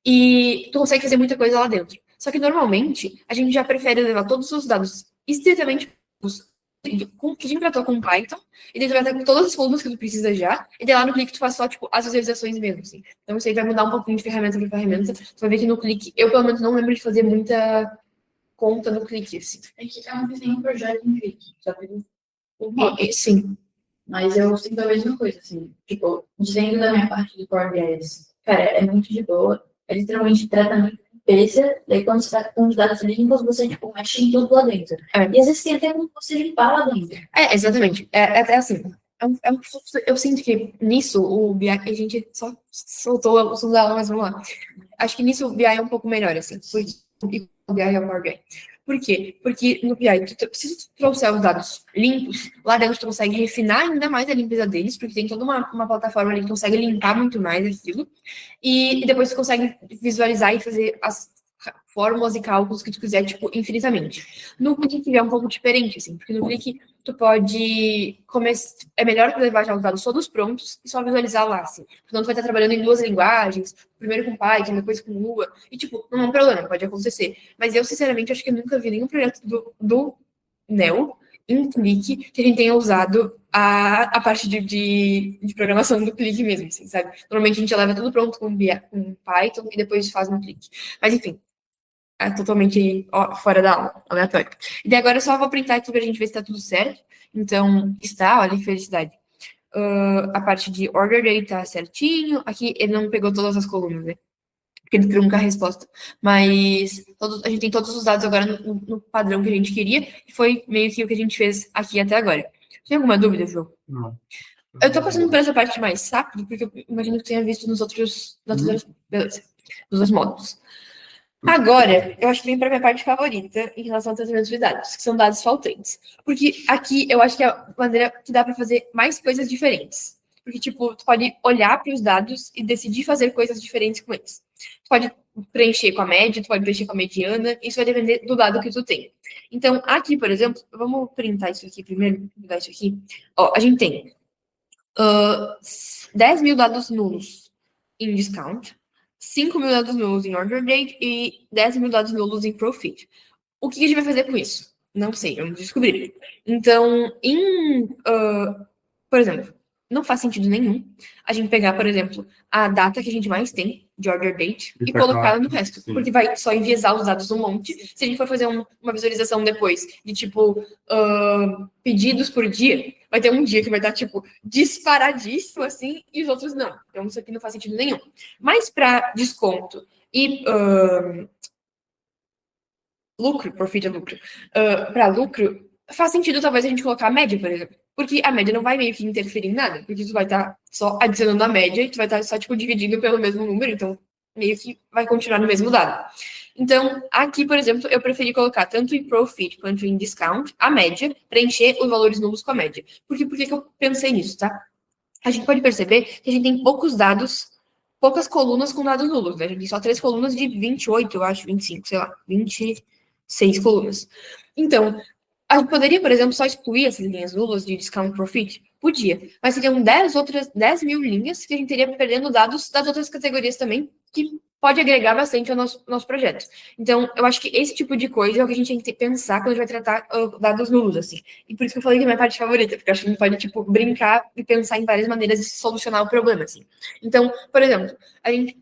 e tu consegue fazer muita coisa lá dentro. Só que, normalmente, a gente já prefere levar todos os dados estritamente que a gente tratou com Python, e daí tu vai ter com todas as colunas que tu precisa já, e daí lá no Click tu faz só, tipo, as visualizações mesmo, assim. Então isso aí vai mudar um pouquinho de ferramenta para ferramenta. Tu vai ver que no Click, eu pelo menos não lembro de fazer muita conta no Click, assim. É que eu não fiz nenhum projeto em Click, só fiz Sim. Mas eu sinto a mesma coisa, assim. Tipo, dizendo da minha parte do Power BI, assim, cara, é muito de boa. É literalmente tratamento de limpeza. Daí, quando você tá com os dados limpos, você, tipo, mexe em tudo lá dentro. E às vezes tem até como você limpar lá dentro. Exatamente. É até assim. Eu sinto que nisso o BI, a gente só soltou o assunto da aula, mas vamos lá. Acho que nisso o BI é um pouco melhor, assim. O BI é o Power BI. Por quê? Porque no BI, se tu trouxer os dados limpos, lá dentro tu consegue refinar ainda mais a limpeza deles, porque tem toda uma plataforma ali que consegue limpar muito mais aquilo, e depois tu consegue visualizar e fazer as fórmulas e cálculos que tu quiser, tipo, infinitamente. No Click é um pouco diferente, assim, porque no Click tu pode começar. É melhor tu levar já os dados todos prontos e só visualizar lá, assim. Senão tu vai estar trabalhando em duas linguagens, primeiro com Python, depois com Lua, e, tipo, não é um problema, pode acontecer. Mas eu, sinceramente, acho que eu nunca vi nenhum projeto do Neo em Click que a gente tenha usado a parte de programação do Click mesmo, assim, sabe? Normalmente a gente leva tudo pronto com Python e depois faz no Click. Mas, enfim, é totalmente fora da aula, aleatório. E daí agora eu só vou printar aqui pra gente ver se tá tudo certo. Então, está, olha que felicidade. A parte de order date tá certinho. Aqui ele não pegou todas as colunas, né? Porque ele trunca a resposta. Mas a gente tem todos os dados agora no padrão que a gente queria. E foi meio que o que a gente fez aqui até agora. Tem alguma dúvida, João? Não. Eu tô passando por essa parte mais rápido, porque eu imagino que tenha visto nos outros. Beleza. Nos outros módulos. Agora, eu acho que vem para minha parte favorita em relação ao tratamento de dados, que são dados faltantes. Porque aqui eu acho que é a maneira que dá para fazer mais coisas diferentes. Porque, tipo, tu pode olhar para os dados e decidir fazer coisas diferentes com eles. Tu pode preencher com a média, tu pode preencher com a mediana, isso vai depender do dado que tu tem. Então, aqui, por exemplo, vamos printar isso aqui primeiro, mudar isso aqui. Ó, a gente tem 10 mil dados nulos em discount, 5 mil dados nulos em order date e 10 mil dados nulos em profit. O que a gente vai fazer com isso? Não sei, vamos descobrir. Então, por exemplo, não faz sentido nenhum a gente pegar, por exemplo, a data que a gente mais tem de order date e colocar ela no resto, porque vai só enviesar os dados um monte. Se a gente for fazer uma visualização depois de, tipo, pedidos por dia, vai ter um dia que vai estar, tipo, disparadíssimo, assim, e os outros não. Então, isso aqui não faz sentido nenhum. Mas para desconto e lucro, profit é lucro, para lucro, faz sentido talvez a gente colocar a média, por exemplo. Porque a média não vai meio que interferir em nada, porque tu vai estar só adicionando a média e tu vai estar só, tipo, dividindo pelo mesmo número, então meio que vai continuar no mesmo dado. Então, aqui, por exemplo, eu preferi colocar tanto em profit quanto em discount a média, preencher os valores nulos com a média. Por que eu pensei nisso, tá? A gente pode perceber que a gente tem poucos dados, poucas colunas com dados nulos, né? A gente tem só 3 colunas de 28, eu acho, 25, sei lá, 26 colunas. Então, a gente poderia, por exemplo, só excluir essas linhas nulas de discount profit? Podia. Mas seriam 10 mil linhas que a gente teria perdendo dados das outras categorias também, que pode agregar bastante ao nosso projeto. Então, eu acho que esse tipo de coisa é o que a gente tem que pensar quando a gente vai tratar dados nulos, assim. E por isso que eu falei que é a minha parte favorita, porque eu acho que a gente pode, tipo, brincar e pensar em várias maneiras de solucionar o problema, assim. Então, por exemplo, a gente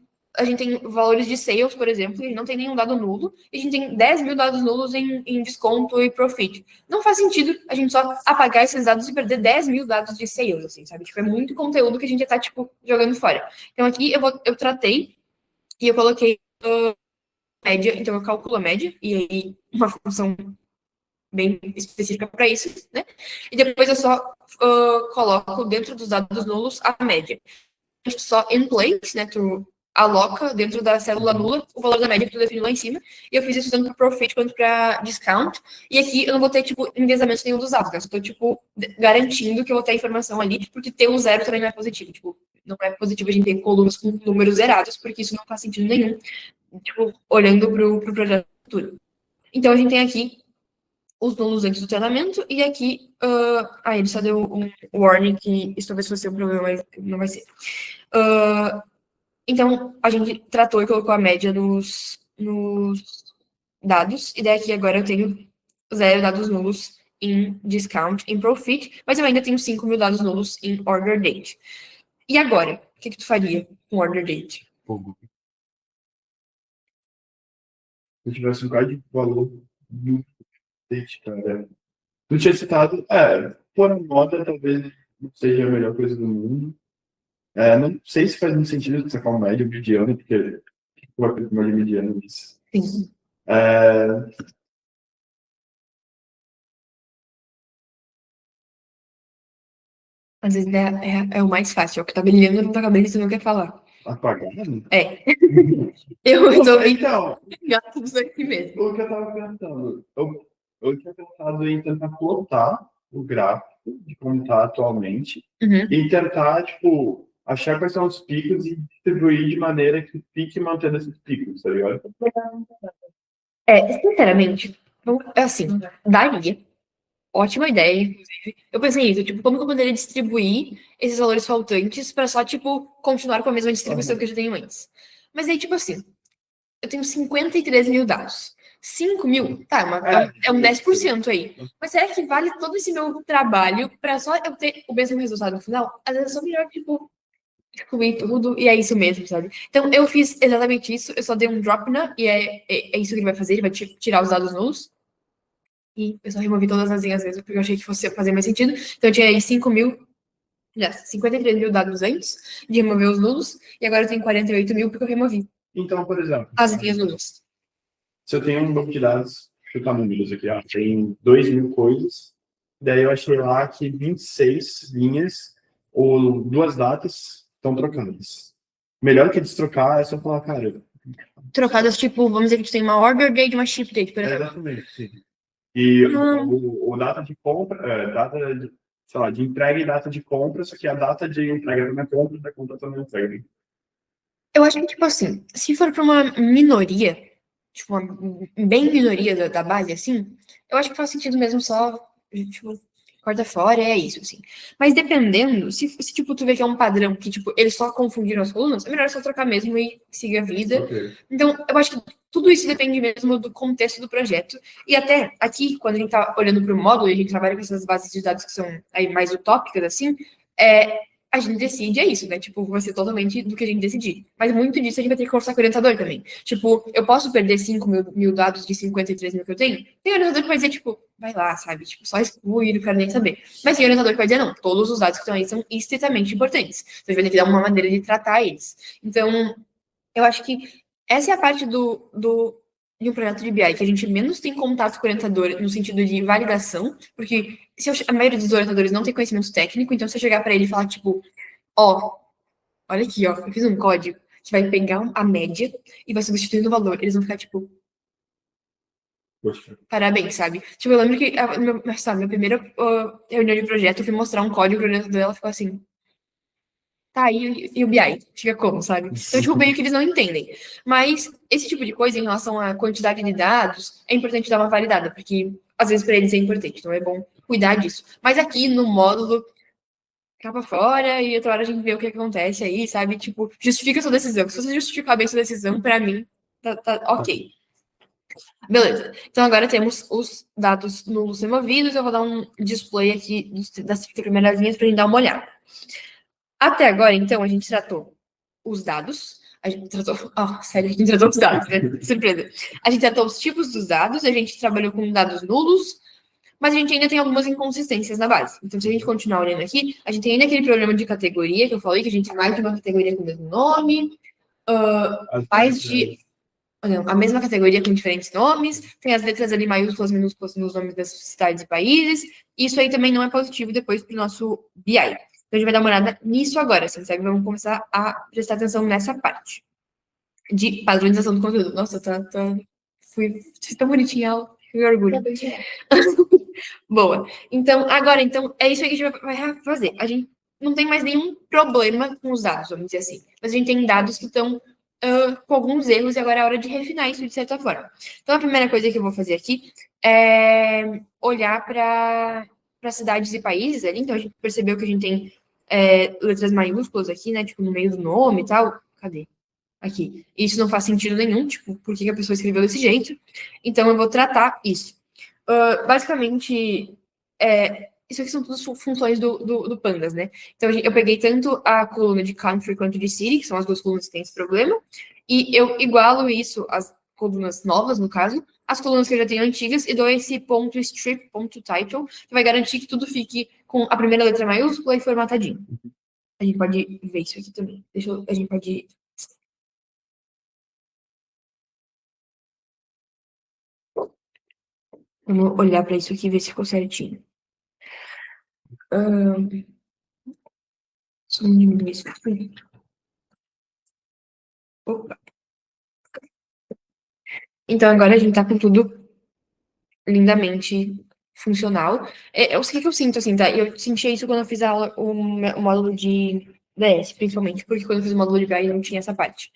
tem valores de sales, por exemplo, e não tem nenhum dado nulo, e a gente tem 10 mil dados nulos em desconto e profit. Não faz sentido a gente só apagar esses dados e perder 10 mil dados de sales, assim, sabe? Tipo, é muito conteúdo que a gente já tá, tipo, jogando fora. Então, aqui eu tratei e eu coloquei média, então eu calculo a média, e aí uma função bem específica para isso, né? E depois eu só coloco dentro dos dados nulos a média. Só in place, né? Tu aloca dentro da célula nula o valor da média que tu definiu lá em cima. E eu fiz isso tanto para profit quanto para discount. E aqui eu não vou ter, tipo, enviesamento nenhum dos dados, né? Eu estou, tipo, garantindo que eu vou ter a informação ali, porque ter um zero também não é positivo. Tipo, não é positivo a gente ter colunas com números zerados, porque isso não faz sentido nenhum, tipo, olhando pro projeto futuro. Então, a gente tem aqui os nulos antes do treinamento, e aqui, ele só deu um warning que isso talvez fosse um problema, mas não vai ser. Então, a gente tratou e colocou a média nos dados, e daqui agora eu tenho 0 dados nulos em discount, em profit, mas eu ainda tenho 5 mil dados nulos em order date. E agora, o que tu faria com order date? Fogo. Se eu tivesse um bocado de valor do date, cara. Tu tinha citado, por moda talvez não seja a melhor coisa do mundo. Não sei se faz muito sentido você falar média mediana, porque eu acredito que mediana nisso. Sim. Às vezes é o mais fácil, é o que tá brilhando na tua cabeça e você não quer falar. Apagado? É. Eu resolvi Então, pegar tudo isso aqui mesmo. o que eu tava pensando? Eu tinha pensado em tentar plotar o gráfico de como tá atualmente Uhum. e tentar, tipo, achar quais são os picos e distribuir de maneira que fique mantendo esses picos, tá ligado? Sinceramente, assim, daria. Ótima ideia, inclusive. Eu pensei nisso, tipo, como que eu poderia distribuir esses valores faltantes para só, tipo, continuar com a mesma distribuição que eu já tenho antes. Mas aí, tipo assim, eu tenho 53 mil dados. 5 mil, tá, é um 10% aí. Mas será que vale todo esse meu trabalho para só eu ter o mesmo resultado no final? Às vezes é só melhor, tipo, excluir tudo e é isso mesmo, sabe? Então, eu fiz exatamente isso, eu só dei um drop na e é isso que ele vai fazer, ele vai tirar os dados nulos. E eu só removi todas as linhas mesmo, porque eu achei que fosse fazer mais sentido. Então, eu tinha aí 5 mil, aliás, 53 mil dados antes de remover os nulos, e agora eu tenho 48 mil porque eu removi Então, por exemplo, as linhas nulas. se eu tenho um banco de dados, chutar números aqui, ó, tem 2.000 coisas, daí eu achei lá que 26 linhas ou duas datas estão trocadas. Melhor que destrocar é só falar, cara. Trocadas, tipo, vamos dizer que tu tem uma order date e uma ship date, por exemplo. Exatamente, sim. E Hum, o data de compra, data de, sei lá, de entrega e data de compra, só que a data de entrega da minha compra da compra também entrega. eu acho que, tipo assim, se for pra uma minoria, tipo, uma bem minoria da base, assim, eu acho que faz sentido mesmo só, tipo, corta fora, é isso, assim. Mas dependendo, se tipo, tu vê que é um padrão que, tipo, eles só confundiram as colunas, é melhor só trocar mesmo e seguir a vida. Ok. Então, eu acho que tudo isso depende mesmo do contexto do projeto. E até aqui, quando a gente tá olhando para o módulo, e a gente trabalha com essas bases de dados que são aí mais utópicas, assim, a gente decide, é isso, né? Tipo, vai ser totalmente do que a gente decidir. Mas muito disso a gente vai ter que conversar com o orientador também. Tipo, eu posso perder 5 mil dados de 53 mil que eu tenho? Tem orientador que vai dizer, tipo, vai lá, sabe? Tipo, só exclui, não quero nem saber. Mas tem orientador que vai dizer, não, todos os dados que estão aí são estritamente importantes. Então, a gente vai ter que dar uma maneira de tratar eles. Então, eu acho que essa é a parte de um projeto de BI, que a gente menos tem contato com o orientador no sentido de validação, porque a maioria dos orientadores não tem conhecimento técnico, então se eu chegar para ele e falar, tipo, ó, olha aqui, ó, eu fiz um código que vai pegar a média e vai substituir no valor. Eles vão ficar, tipo, Poxa. parabéns, sabe? Tipo, eu lembro que minha primeira reunião de projeto, eu fui mostrar um código pro orientador, ela ficou assim, tá, e o BI? Fica como, sabe? Então, tipo, meio que eles não entendem. Mas esse tipo de coisa, em relação à quantidade de dados, é importante dar uma validada, porque às vezes para eles é importante, então é bom cuidar disso. Mas aqui no módulo, capa fora e outra hora a gente vê o que acontece aí, sabe? Tipo, justifica sua decisão. Se você justificar bem sua decisão, pra mim, tá ok. Beleza. Então agora temos os dados nulos removidos. Eu vou dar um display aqui das primeiras linhas pra gente dar uma olhada. Até agora, então, a gente tratou os dados. A gente tratou. Oh, sério, a gente tratou os dados, né? Surpresa. A gente tratou os tipos dos dados, a gente trabalhou com dados nulos, mas a gente ainda tem algumas inconsistências na base. Então, se a gente continuar olhando aqui, a gente tem ainda aquele problema de categoria que eu falei, que a gente tem mais de uma categoria com o mesmo nome, mais de. Não, a mesma categoria com diferentes nomes, tem as letras ali maiúsculas, minúsculas nos nomes das cidades e países. Isso aí também não é positivo depois para o nosso BI. Então, a gente vai dar uma olhada nisso agora, assim, sabe? Vamos começar a prestar atenção nessa parte de padronização do conteúdo. Nossa, fui tão bonitinha, ela. Que orgulho. Boa. Então, agora, então, é isso aí que a gente vai fazer. A gente não tem mais nenhum problema com os dados, vamos dizer assim. Mas a gente tem dados que estão com alguns erros e agora é hora de refinar isso de certa forma. Então, a primeira coisa que eu vou fazer aqui é olhar para cidades e países ali. Então, a gente percebeu que a gente tem letras maiúsculas aqui, né? Tipo, no meio do nome e tal. Cadê? Aqui. Isso não faz sentido nenhum, tipo, por que a pessoa escreveu desse jeito? Então, eu vou tratar isso. Basicamente, isso aqui são todas funções do Pandas, né? Então, eu peguei tanto a coluna de country quanto de city, que são as duas colunas que têm esse problema, e eu igualo isso, as colunas novas, no caso, as colunas que eu já tenho antigas, e dou esse ponto strip, ponto title, que vai garantir que tudo fique com a primeira letra maiúscula e formatadinho. A gente pode ver isso aqui também. A gente pode. Vamos olhar para isso aqui e ver se ficou certinho. Só diminuir isso aqui. Opa. Então agora a gente tá com tudo lindamente funcional. O que eu sinto, assim, tá? Eu senti isso quando eu fiz a aula, o módulo de DS, principalmente, porque quando eu fiz o módulo de BI não tinha essa parte.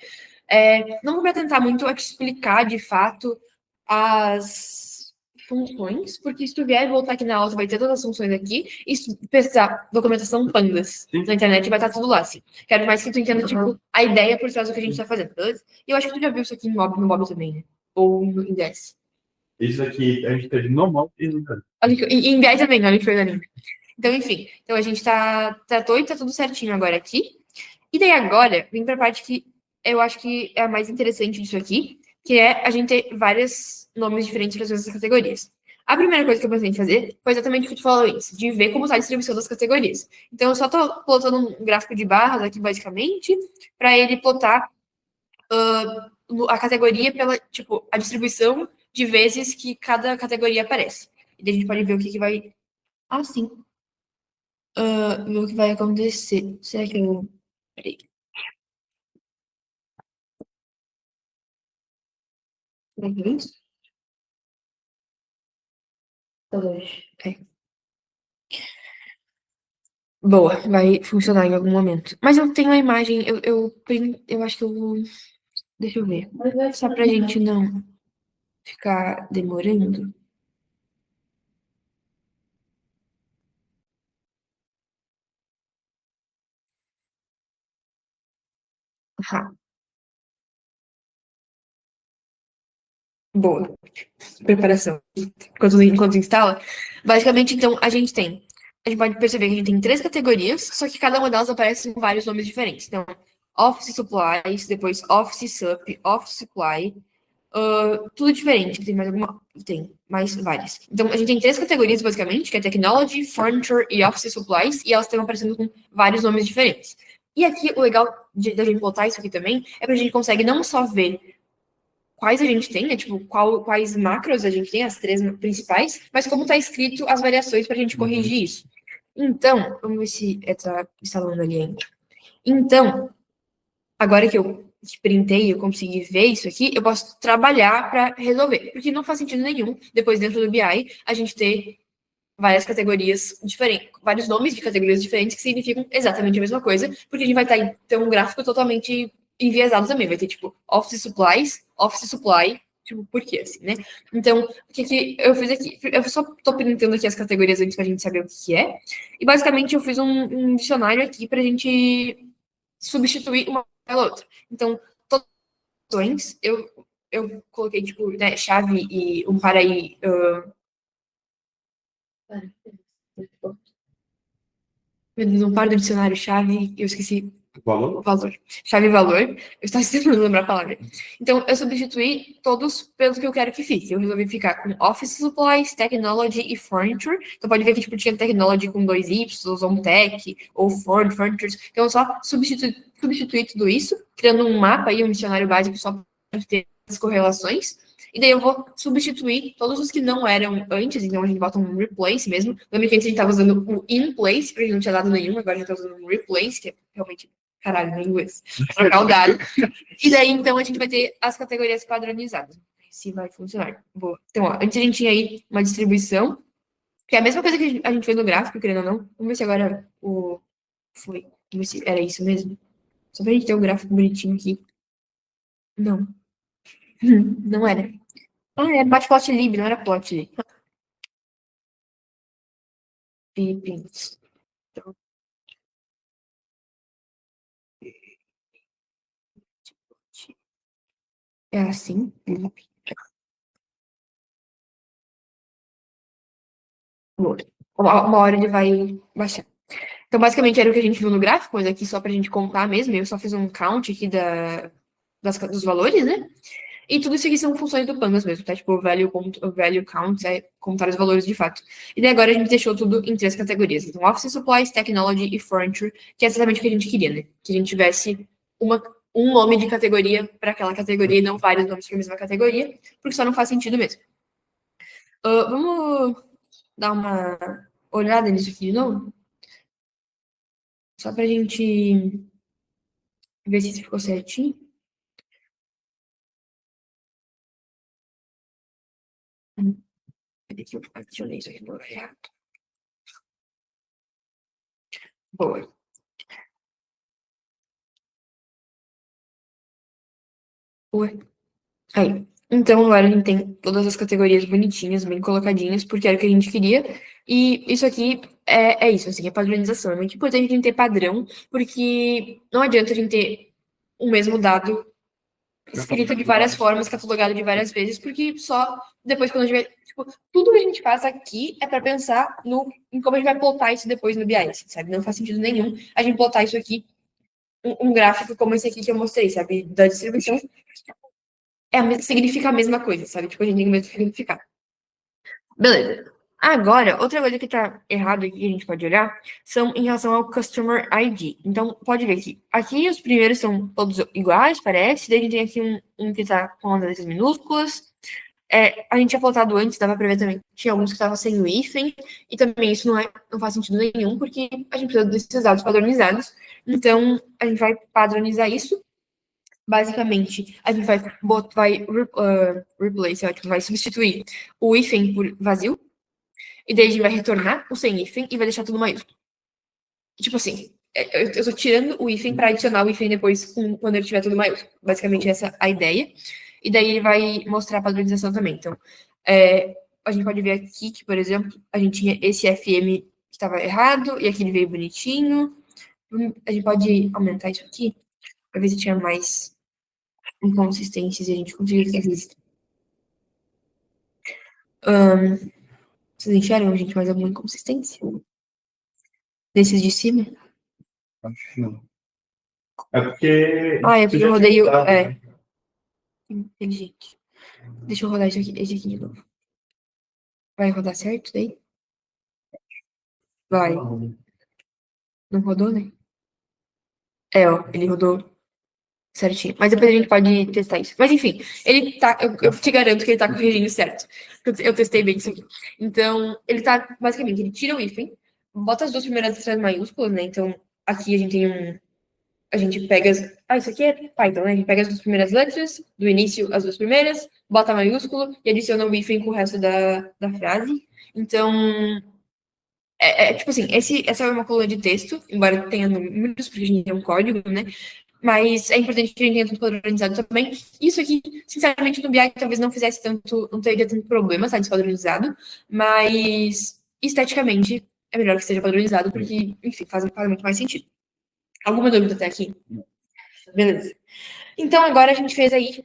Não vou me atentar muito a te explicar, de fato, as funções, porque se tu vier e voltar aqui na aula, tu vai ter todas as funções aqui, e se tu pesquisar documentação pandas na internet, vai estar tudo lá, assim. Quero mais que tu entenda, tipo, a ideia por trás do que a gente tá fazendo, beleza? E eu acho que tu já viu isso aqui no Mob também, né? Ou em DS. Isso aqui a gente teve normal e nunca. E em BI também, olha que coisa linda. Então, enfim. Então, a gente tratou e tá tudo certinho agora aqui. E daí agora, vem pra parte que eu acho que é a mais interessante disso aqui, que é a gente ter vários nomes diferentes para todas as categorias. A primeira coisa que eu pensei em fazer foi exatamente o que tu falou isso, de ver como está a distribuição das categorias. Então, eu só tô plotando um gráfico de barras aqui, basicamente, para ele plotar a categoria pela, tipo, a distribuição de vezes que cada categoria aparece. E daí a gente pode ver o que, que vai. Ah, sim. Ver o que vai acontecer. Será que eu. Peraí. Será que é isso? Talvez. Boa, vai funcionar em algum momento. Mas eu tenho a imagem, eu acho que eu vou. Deixa eu ver. Só pra gente não ficar demorando. Ah, boa. Preparação. Enquanto instala. Basicamente, então, a gente tem. A gente pode perceber que a gente tem três categorias, só que cada uma delas aparece com vários nomes diferentes. Então, Office Supplies, depois Office Sup, Office Supply, tudo diferente. Tem mais alguma? Tem mais várias. Então, a gente tem três categorias, basicamente, que é Technology, Furniture e Office Supplies, e elas estão aparecendo com vários nomes diferentes. E aqui, o legal da gente botar isso aqui também é pra gente consegue não só ver quais a gente tem, né? Tipo, quais macros a gente tem, as três principais, mas como está escrito as variações para a gente corrigir isso. Então, vamos ver se está instalando ali ainda. Então, agora que eu printei e eu consegui ver isso aqui, eu posso trabalhar para resolver. Porque não faz sentido nenhum, depois dentro do BI, a gente ter várias categorias diferentes, vários nomes de categorias diferentes que significam exatamente a mesma coisa, porque a gente vai ter um gráfico totalmente enviesado também. Vai ter, tipo, Office Supplies, Office Supply, tipo, por quê, assim, né? Então, o que que eu fiz aqui? Eu só tô printando aqui as categorias antes pra gente saber o que é. E, basicamente, eu fiz um dicionário aqui pra gente substituir uma pela outra. Então, todas as opções, eu coloquei, tipo, né, chave e um para aí. Meu Deus, um par do dicionário chave, eu esqueci Valor? o valor. Chave e valor. Eu estava tentando lembrar a palavra. Então, eu substituí todos pelo que eu quero que fique. Eu resolvi ficar com Office Supplies, Technology e Furniture. Então, pode ver que tipo, tinha Technology com dois Y, ou Tech, ou Furniture. Então, eu só substituí tudo isso, criando um mapa e um dicionário básico só para ter as correlações. E daí eu vou substituir todos os que não eram antes, então a gente bota um replace mesmo. Lembra que antes a gente estava usando o in place, porque não tinha dado nenhum, agora a gente está usando um replace, que é realmente caralho no inglês. Trocar o dado. E daí, então, a gente vai ter as categorias padronizadas. Se vai funcionar. Boa. Então, ó, antes a gente tinha aí uma distribuição, que é a mesma coisa que a gente fez no gráfico, querendo ou não. Vamos ver se agora o. Foi. Vamos ver se era isso mesmo. Só pra gente ter um gráfico bonitinho aqui. Não. Não era. Ah, era matplotlib, não era plot. Pipins. Então, é assim. Uma hora ele vai baixar. Então, basicamente, era o que a gente viu no gráfico, mas aqui só pra gente contar mesmo. Eu só fiz um count aqui dos valores, né? E tudo isso aqui são funções do Pandas mesmo, tá? Tipo, o value count é contar os valores de fato. E daí agora a gente deixou tudo em três categorias. Então, Office Supplies, Technology e Furniture, que é exatamente o que a gente queria, né? Que a gente tivesse um nome de categoria para aquela categoria e não vários nomes para a mesma categoria, porque só não faz sentido mesmo. Vamos dar uma olhada nisso aqui de novo? Só pra gente ver se ficou certinho. Peraí que eu adicionei isso aqui no errado. Boa. Ué. Aí. Então, agora a gente tem todas as categorias bonitinhas, bem colocadinhas, porque era o que a gente queria. E isso aqui é isso, assim, é padronização. É muito importante a gente ter padrão, porque não adianta a gente ter o mesmo dado escrito de várias formas, catalogado de várias vezes, porque só depois, quando a gente vai. Tipo, tudo que a gente faz aqui é para pensar em como a gente vai plotar isso depois no BIS, sabe? Não faz sentido nenhum a gente plotar isso aqui, um gráfico como esse aqui que eu mostrei, sabe? Da distribuição. Significa a mesma coisa, sabe? Tipo, a gente tem o mesmo significado. Beleza. Agora, outra coisa que tá errado aqui que a gente pode olhar são em relação ao Customer ID. Então, pode ver que aqui os primeiros são todos iguais, parece. Daí a gente tem aqui um que tá com as letras minúsculas. A gente tinha plotado antes, dava pra ver também. Tinha alguns que estavam sem o hífen. E também isso não faz sentido nenhum, porque a gente precisa desses dados padronizados. Então, a gente vai padronizar isso. Basicamente, a gente vai replace, vai substituir o hífen por vazio, e daí a gente vai retornar o sem hífen e vai deixar tudo maiúsculo. Tipo assim, eu tô tirando o hífen para adicionar o hífen depois quando ele tiver tudo maiúsculo. Basicamente, essa é a ideia. E daí ele vai mostrar a padronização também. Então, a gente pode ver aqui que, por exemplo, a gente tinha esse FM que estava errado, e aqui ele veio bonitinho. A gente pode aumentar isso aqui, para ver se tinha mais inconsistências e a gente conseguir fazer isso. Vocês enxergam, gente, mais alguma inconsistência? Desses de cima? Acho que não. É porque. É porque eu rodei o. Né? Inteligente. Deixa eu rodar esse aqui de novo. Vai rodar certo daí? Vai. Não rodou, né? Ele rodou certinho. Mas depois a gente pode testar isso. Mas enfim, ele tá. Eu te garanto que ele tá corrigindo certo. Eu testei bem isso aqui. Então, ele tá. Basicamente, ele tira o hífen, bota as duas primeiras letras maiúsculas, né? Então, aqui a gente tem a gente pega isso aqui é Python, né? A gente pega as duas primeiras letras, do início as duas primeiras, bota maiúsculo e adiciona o hífen com o resto da frase. Então, tipo assim, essa é uma coluna de texto, embora tenha números, porque a gente tem um código, né? Mas é importante que a gente tenha tudo padronizado também. Isso aqui, sinceramente, no BI talvez não fizesse tanto, não teria tanto problema, tá despadronizado, mas esteticamente é melhor que esteja padronizado, porque, enfim, faz muito mais sentido. Alguma dúvida até aqui? Beleza. Então, agora a gente fez aí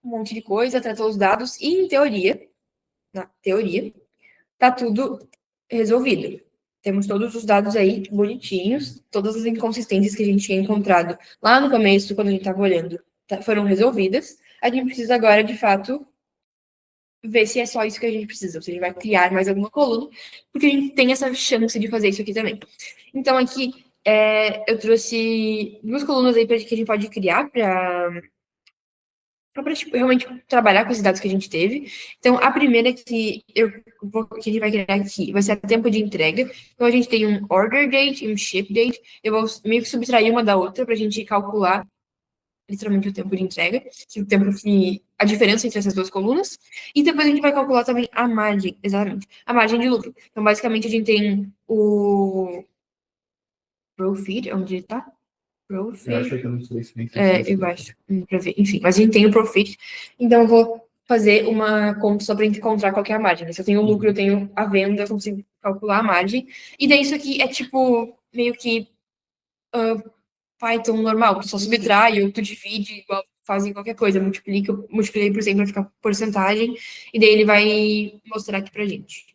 um monte de coisa, tratou os dados, e em teoria, na teoria, tá tudo resolvido. Temos todos os dados aí bonitinhos, todas as inconsistências que a gente tinha encontrado lá no começo, quando a gente estava olhando, foram resolvidas. A gente precisa agora, de fato, ver se é só isso que a gente precisa, ou se a gente vai criar mais alguma coluna, porque a gente tem essa chance de fazer isso aqui também. Então, aqui, eu trouxe duas colunas aí que a gente pode criar para tipo, realmente trabalhar com esses dados que a gente teve. Então, a primeira que a gente vai criar aqui vai ser a tempo de entrega. Então, a gente tem um order date e um ship date. Eu vou meio que subtrair uma da outra para a gente calcular literalmente o tempo de entrega, que o tempo que a diferença entre essas duas colunas. E depois a gente vai calcular também a margem, exatamente, a margem de lucro. Então, basicamente, a gente tem o profit, onde está? Profit. Eu acho que eu não sei se Eu acho, pra ver. Enfim, mas a gente tem o profit. Então, eu vou fazer uma conta só para encontrar qual que é a margem. Se eu tenho o lucro, eu tenho a venda, eu consigo calcular a margem. E daí, isso aqui é tipo, meio que Python normal. Tu só subtrai ou tu divide, igual fazem qualquer coisa. Multipliquei por 100 para ficar porcentagem. E daí, ele vai mostrar aqui pra gente.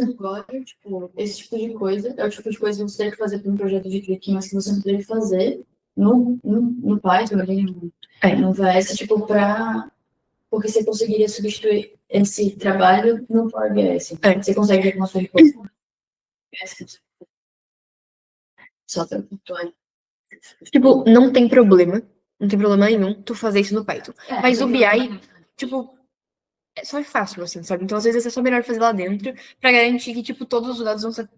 Agora, tipo, esse tipo de coisa é o tipo de coisa que você teria que fazer para um projeto de clique, mas que você não teria que fazer no Python, ali, no VS, tipo, porque você conseguiria substituir esse trabalho no Power BI. Você consegue reconstruir coisas. Só para pontuar. Tipo, não tem problema nenhum tu fazer isso no Python. Mas o BI, tipo, só é fácil, assim, sabe? Então, às vezes, é só melhor fazer lá dentro pra garantir que, tipo, todos os dados vão estar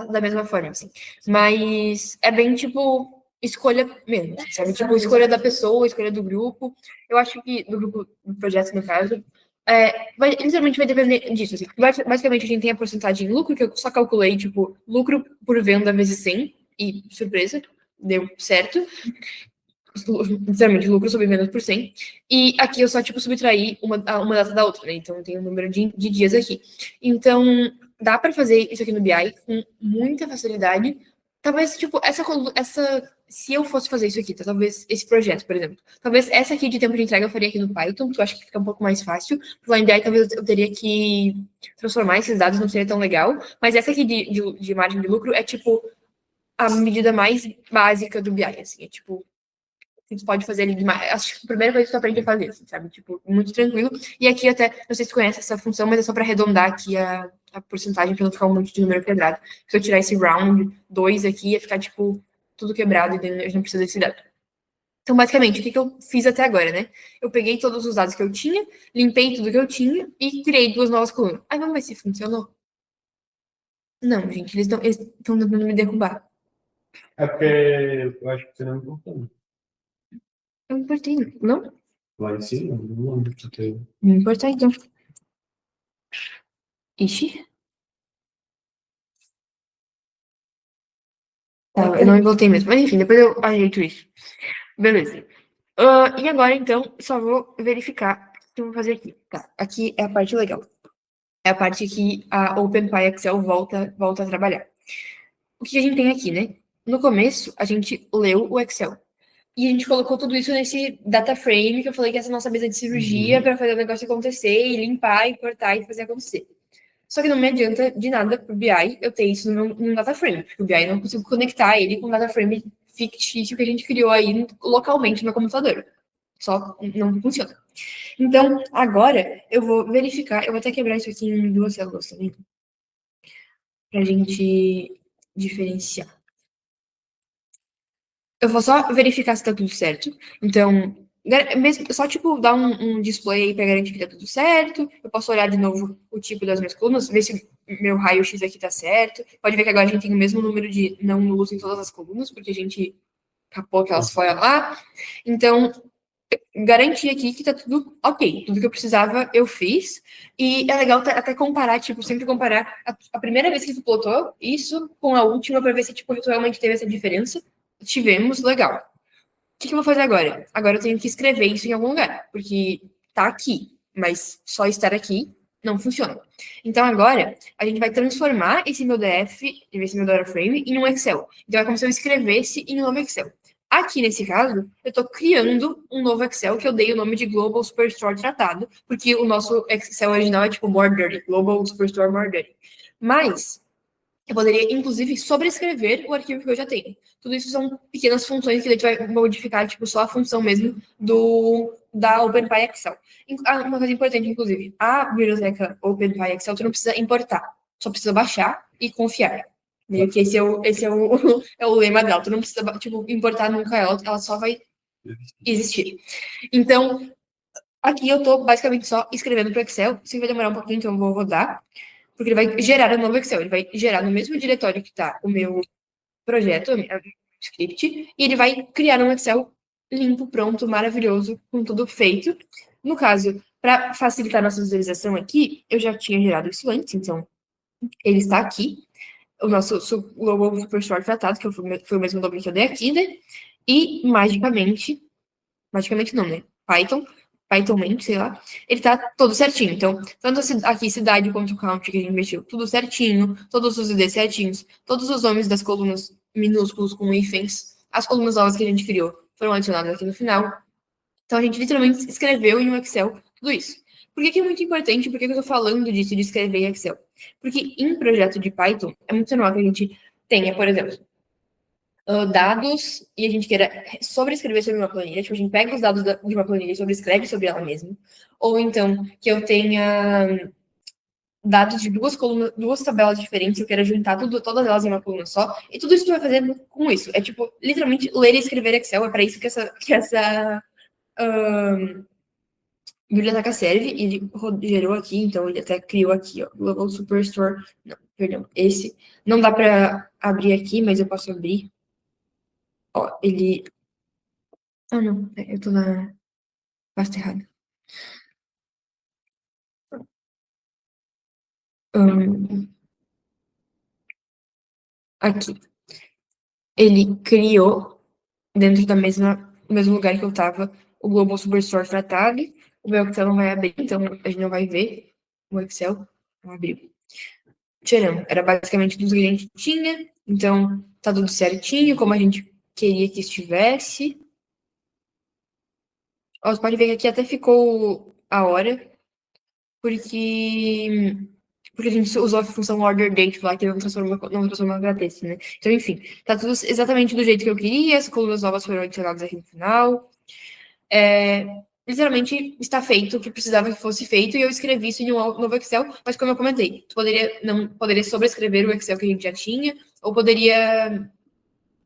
da mesma forma, assim. Mas é bem, tipo, escolha mesmo, sabe? Tipo, escolha da pessoa, escolha do grupo. Eu acho que, do grupo, do projeto, no caso, literalmente vai depender disso. Assim. Basicamente, a gente tem a porcentagem de lucro, que eu só calculei, tipo, lucro por venda vezes 100, e surpresa, deu certo. Literalmente, lucro sobre venda por 100. E aqui eu só, tipo, subtraí uma data da outra, né? Então, tem um número de dias aqui. Então, dá para fazer isso aqui no BI com muita facilidade. Talvez, tipo, se eu fosse fazer isso aqui, tá? Talvez esse projeto, por exemplo. Talvez essa aqui de tempo de entrega eu faria aqui no Python, porque eu acho que fica um pouco mais fácil. Lá em BI, talvez eu teria que transformar esses dados, não seria tão legal. Mas essa aqui de margem de lucro é, tipo, a medida mais básica do BI, assim. É, tipo, que tu pode fazer ali demais. Acho que a primeira coisa que tu aprende a fazer, assim, sabe? Tipo, muito tranquilo. E aqui até, não sei se tu conhece essa função, mas é só para arredondar aqui a porcentagem para não ficar um monte de número quebrado. Se eu tirar esse round 2 aqui, ia ficar, tipo, tudo quebrado e a gente não precisa desse dado. Então, basicamente, o que eu fiz até agora, né? Eu peguei todos os dados que eu tinha, limpei tudo que eu tinha e criei 2 novas colunas. Aí vamos ver se funcionou. Não, gente, eles estão tentando me derrubar. É porque eu acho que você não importou. Eu não importei, não? Lá em cima, não lembro que teve. Não importei, então. Ixi. Tá, eu não voltei mesmo. Mas enfim, depois eu ajeito isso. Beleza. E agora, então, só vou verificar o que eu vou fazer aqui. Tá, aqui é a parte legal. É a parte que a OpenPy Excel volta a trabalhar. O que a gente tem aqui, né? No começo, a gente leu o Excel. E a gente colocou tudo isso nesse data frame, que eu falei que é essa nossa mesa de cirurgia para fazer o negócio acontecer, e limpar, e cortar e fazer acontecer. Só que não me adianta de nada pro BI eu ter isso no data frame, porque o BI eu não consigo conectar ele com o data frame fictício que a gente criou aí localmente no computador. Só não funciona. Então, agora eu vou verificar, eu vou até quebrar isso aqui em 2 células também, pra gente diferenciar. Eu vou só verificar se tá tudo certo. Então, mesmo, só tipo dar um display para garantir que tá tudo certo. Eu posso olhar de novo o tipo das minhas colunas, ver se meu raio-x aqui tá certo. Pode ver que agora a gente tem o mesmo número de não nulos em todas as colunas, porque a gente capou aquelas folhas lá. Então, garantir aqui que tá tudo ok. Tudo que eu precisava, eu fiz. E é legal até comparar, tipo, sempre comparar a primeira vez que tu plotou isso com a última para ver se, tipo, tu realmente teve essa diferença. Tivemos, legal. O que eu vou fazer agora? Agora eu tenho que escrever isso em algum lugar, porque tá aqui, mas só estar aqui não funciona. Então agora a gente vai transformar esse meu DF, esse meu data frame, em um Excel. Então é como se eu escrevesse em um novo Excel. Aqui nesse caso, eu estou criando um novo Excel que eu dei o nome de Global Superstore Tratado, porque o nosso Excel original é tipo More Dirty, Global Superstore More Dirty. Mas eu poderia, inclusive, sobrescrever o arquivo que eu já tenho. Tudo isso são pequenas funções que a gente vai modificar, tipo, só a função mesmo da OpenPy Excel. Uma coisa importante, inclusive, a biblioteca OpenPy Excel, tu não precisa importar, só precisa baixar e confiar. Meio que esse é o, é o lema dela. Tu não precisa, tipo, importar nunca ela só vai existir. Então, aqui eu tô basicamente só escrevendo para o Excel. Isso vai demorar um pouquinho, então eu vou rodar. Porque ele vai gerar um novo Excel. Ele vai gerar no mesmo diretório que está o meu projeto, o meu script, e ele vai criar um Excel limpo, pronto, maravilhoso, com tudo feito. No caso, para facilitar nossa visualização aqui, eu já tinha gerado isso antes, então ele está aqui. O nosso Global Superstore tratado, que foi o mesmo nome que eu dei aqui, né? E magicamente não, né? Pythonmente, sei lá, ele tá todo certinho. Então, tanto aqui cidade quanto country que a gente mexeu, tudo certinho, todos os IDs certinhos, todos os nomes das colunas minúsculos com hífens, as colunas novas que a gente criou foram adicionadas aqui no final. Então, a gente literalmente escreveu em um Excel tudo isso. Por que é muito importante? Por que eu tô falando disso, de escrever em Excel? Porque em projeto de Python, é muito normal que a gente tenha, por exemplo, dados e a gente queira sobrescrever sobre uma planilha, tipo, a gente pega os dados de uma planilha e sobrescreve sobre ela mesma, ou então que eu tenha dados de duas colunas, duas tabelas diferentes, eu quero juntar todas elas em uma coluna só, e tudo isso tu vai fazer com isso. É tipo, literalmente, ler e escrever Excel, é para isso que essa biblioteca serve, e ele gerou aqui, então ele até criou aqui, ó, Global Superstore, não, perdão, esse, não dá para abrir aqui, mas eu posso abrir. Ó, ele... Ah, não. Eu tô na pasta errada. Aqui. Ele criou, dentro da do mesmo lugar que eu tava, o Global Superstore tratado. O meu Excel não vai abrir, então a gente não vai ver o Excel. Não abriu. Tcharam. Era basicamente tudo que a gente tinha. Então, tá tudo certinho, como a gente queria que estivesse. Ó, você pode ver que aqui até ficou a hora, porque a gente usou a função order date lá, que não transformou em texto, né? Então, enfim, tá tudo exatamente do jeito que eu queria, as colunas novas foram adicionadas aqui no final. Literalmente está feito o que precisava que fosse feito, e eu escrevi isso em um novo Excel, mas como eu comentei, poderia sobrescrever o Excel que a gente já tinha, ou poderia,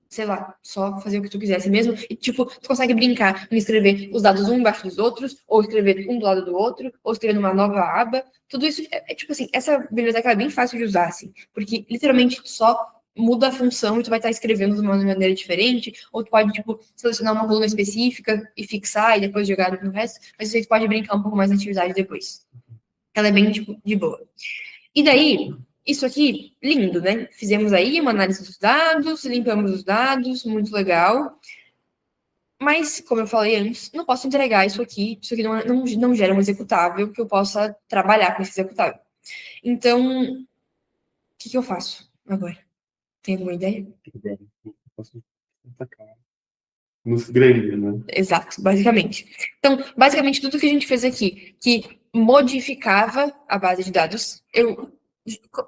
sei lá, só fazer o que tu quisesse mesmo, e tipo, tu consegue brincar em escrever os dados um embaixo dos outros, ou escrever um do lado do outro, ou escrever numa nova aba, tudo isso, tipo assim, essa biblioteca é bem fácil de usar, assim, porque literalmente só muda a função e tu vai estar escrevendo de uma maneira diferente, ou tu pode, tipo, selecionar uma coluna específica e fixar e depois jogar no resto, mas isso aí tu pode brincar um pouco mais na atividade depois. Ela é bem, tipo, de boa. E daí, isso aqui, lindo, né? Fizemos aí uma análise dos dados, limpamos os dados, muito legal. Mas, como eu falei antes, não posso entregar isso aqui não gera um executável que eu possa trabalhar com esse executável. Então, o que eu faço agora? Tem alguma ideia? Posso atacar. Muito grande, né? Exato, basicamente. Então, basicamente, tudo que a gente fez aqui, que modificava a base de dados, eu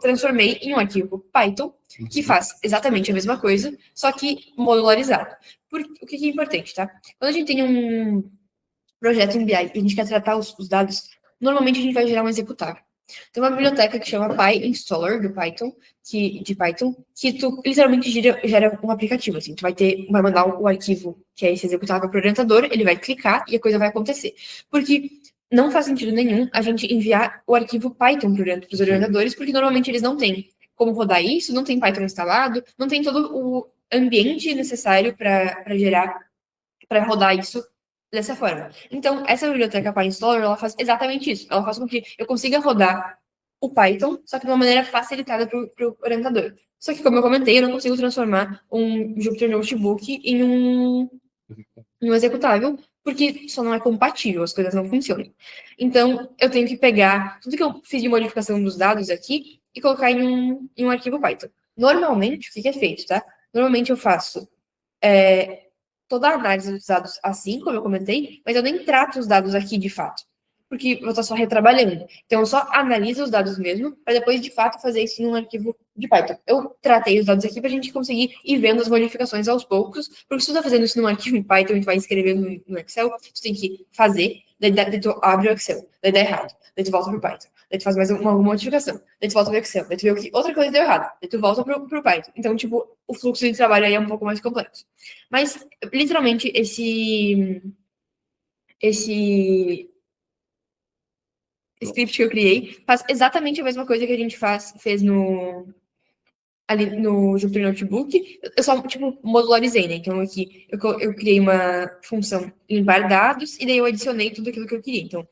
transformei em um arquivo Python, que faz exatamente a mesma coisa, só que modularizado. O que é importante, tá? Quando a gente tem um projeto em BI e a gente quer tratar os dados, normalmente a gente vai gerar um executável. Tem uma biblioteca que chama PyInstaller, do Python, de Python, que tu literalmente gera um aplicativo, assim. Tu vai mandar o arquivo, que é esse executável para o orientador, ele vai clicar e a coisa vai acontecer. Porque não faz sentido nenhum a gente enviar o arquivo Python para os orientadores, porque normalmente eles não têm como rodar isso, não tem Python instalado, não tem todo o ambiente necessário para rodar isso dessa forma. Então, essa biblioteca PyInstaller, ela faz exatamente isso. Ela faz com que eu consiga rodar o Python, só que de uma maneira facilitada para o orientador. Só que, como eu comentei, eu não consigo transformar um Jupyter Notebook em um executável, porque só não é compatível, as coisas não funcionam. Então, eu tenho que pegar tudo que eu fiz de modificação dos dados aqui e colocar em um arquivo Python. Normalmente, o que é feito, tá? Normalmente eu faço toda a análise dos dados assim, como eu comentei, mas eu nem trato os dados aqui de fato, porque eu estou só retrabalhando. Então, eu só analiso os dados mesmo, para depois, de fato, fazer isso num arquivo de Python. Eu tratei os dados aqui para a gente conseguir ir vendo as modificações aos poucos, porque se tu está fazendo isso num arquivo em Python e tu vai escrever no Excel, tu tem que fazer, daí tu abre o Excel, daí dá errado, daí tu volta pro Python, daí tu faz mais uma modificação, daí tu volta pro Excel, daí tu vê que outra coisa deu errado, daí tu volta pro Python. Então, tipo, o fluxo de trabalho aí é um pouco mais complexo. Mas, literalmente, esse script que eu criei faz exatamente a mesma coisa que a gente fez ali no Jupyter Notebook. Eu só, tipo, modularizei, né? Então, aqui eu criei uma função limpar dados e daí eu adicionei tudo aquilo que eu queria. Então,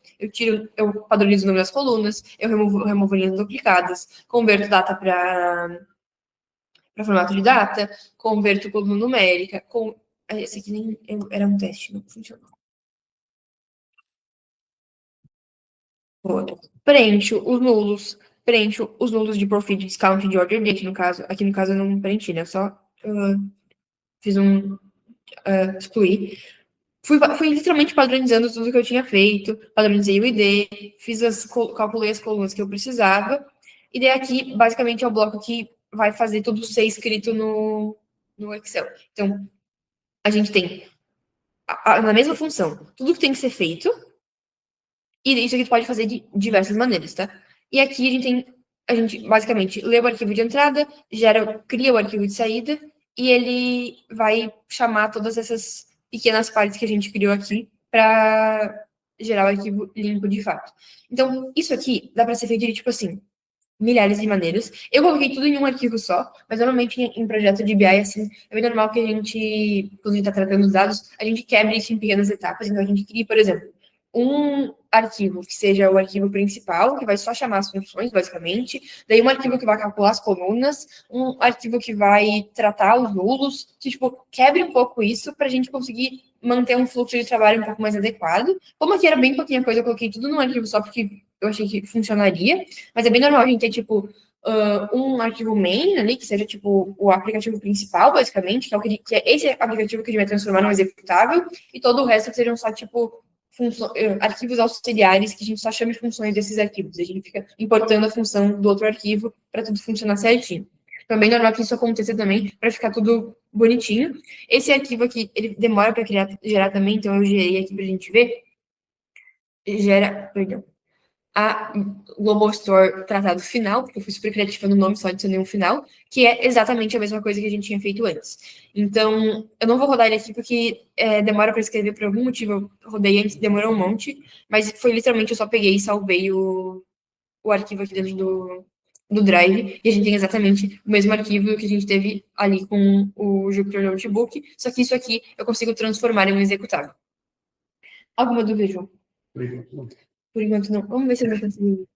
eu padronizo o número das colunas, eu removo linhas duplicadas, converto data para formato de data, converto coluna numérica, esse aqui nem era um teste, não funcionou. Preencho os nulos de profit, discount de order date, no caso. Aqui no caso eu não preenchi, né? Eu só fiz excluir. Fui literalmente padronizando tudo que eu tinha feito, padronizei o ID, calculei as colunas que eu precisava, e daí aqui, basicamente, é o bloco que vai fazer tudo ser escrito no Excel. Então, a gente tem, na mesma função, tudo que tem que ser feito, e isso aqui tu pode fazer de diversas maneiras, tá? E aqui a gente basicamente lê o arquivo de entrada, cria o arquivo de saída, e ele vai chamar todas essas pequenas partes que a gente criou aqui para gerar o arquivo limpo de fato. Então, isso aqui dá para ser feito de tipo assim, milhares de maneiras. Eu coloquei tudo em um arquivo só, mas normalmente em projeto de BI, assim, é bem normal que a gente, quando a gente está tratando os dados, a gente quebre isso em pequenas etapas. Então, a gente cria, por exemplo, um arquivo que seja o arquivo principal, que vai só chamar as funções, basicamente. Daí, um arquivo que vai calcular as colunas, um arquivo que vai tratar os rulos, que, tipo, quebre um pouco isso para a gente conseguir manter um fluxo de trabalho um pouco mais adequado. Como aqui era bem pouquinha coisa, eu coloquei tudo num arquivo só porque eu achei que funcionaria, mas é bem normal a gente ter, tipo, um arquivo main ali, que seja, tipo, o aplicativo principal, basicamente, que é esse aplicativo que a gente vai transformar num executável, e todo o resto que sejam só, tipo, arquivos auxiliares, que a gente só chame funções desses arquivos. A gente fica importando a função do outro arquivo para tudo funcionar certinho. Então, é bem normal que isso aconteça também, para ficar tudo bonitinho. Esse arquivo aqui, ele demora para gerar também, então eu gerei aqui para a gente ver. Perdão, a Global Store tratado final, porque eu fui super criativa no nome, só adicionei um final, que é exatamente a mesma coisa que a gente tinha feito antes. Então, eu não vou rodar ele aqui porque demora para escrever por algum motivo, eu rodei antes, demorou um monte, mas foi literalmente, eu só peguei e salvei o arquivo aqui dentro do Drive, e a gente tem exatamente o mesmo arquivo que a gente teve ali com o Jupyter Notebook, só que isso aqui eu consigo transformar em um executável. Alguma dúvida, João? Por enquanto não. Vamos ver se eu vou conseguir.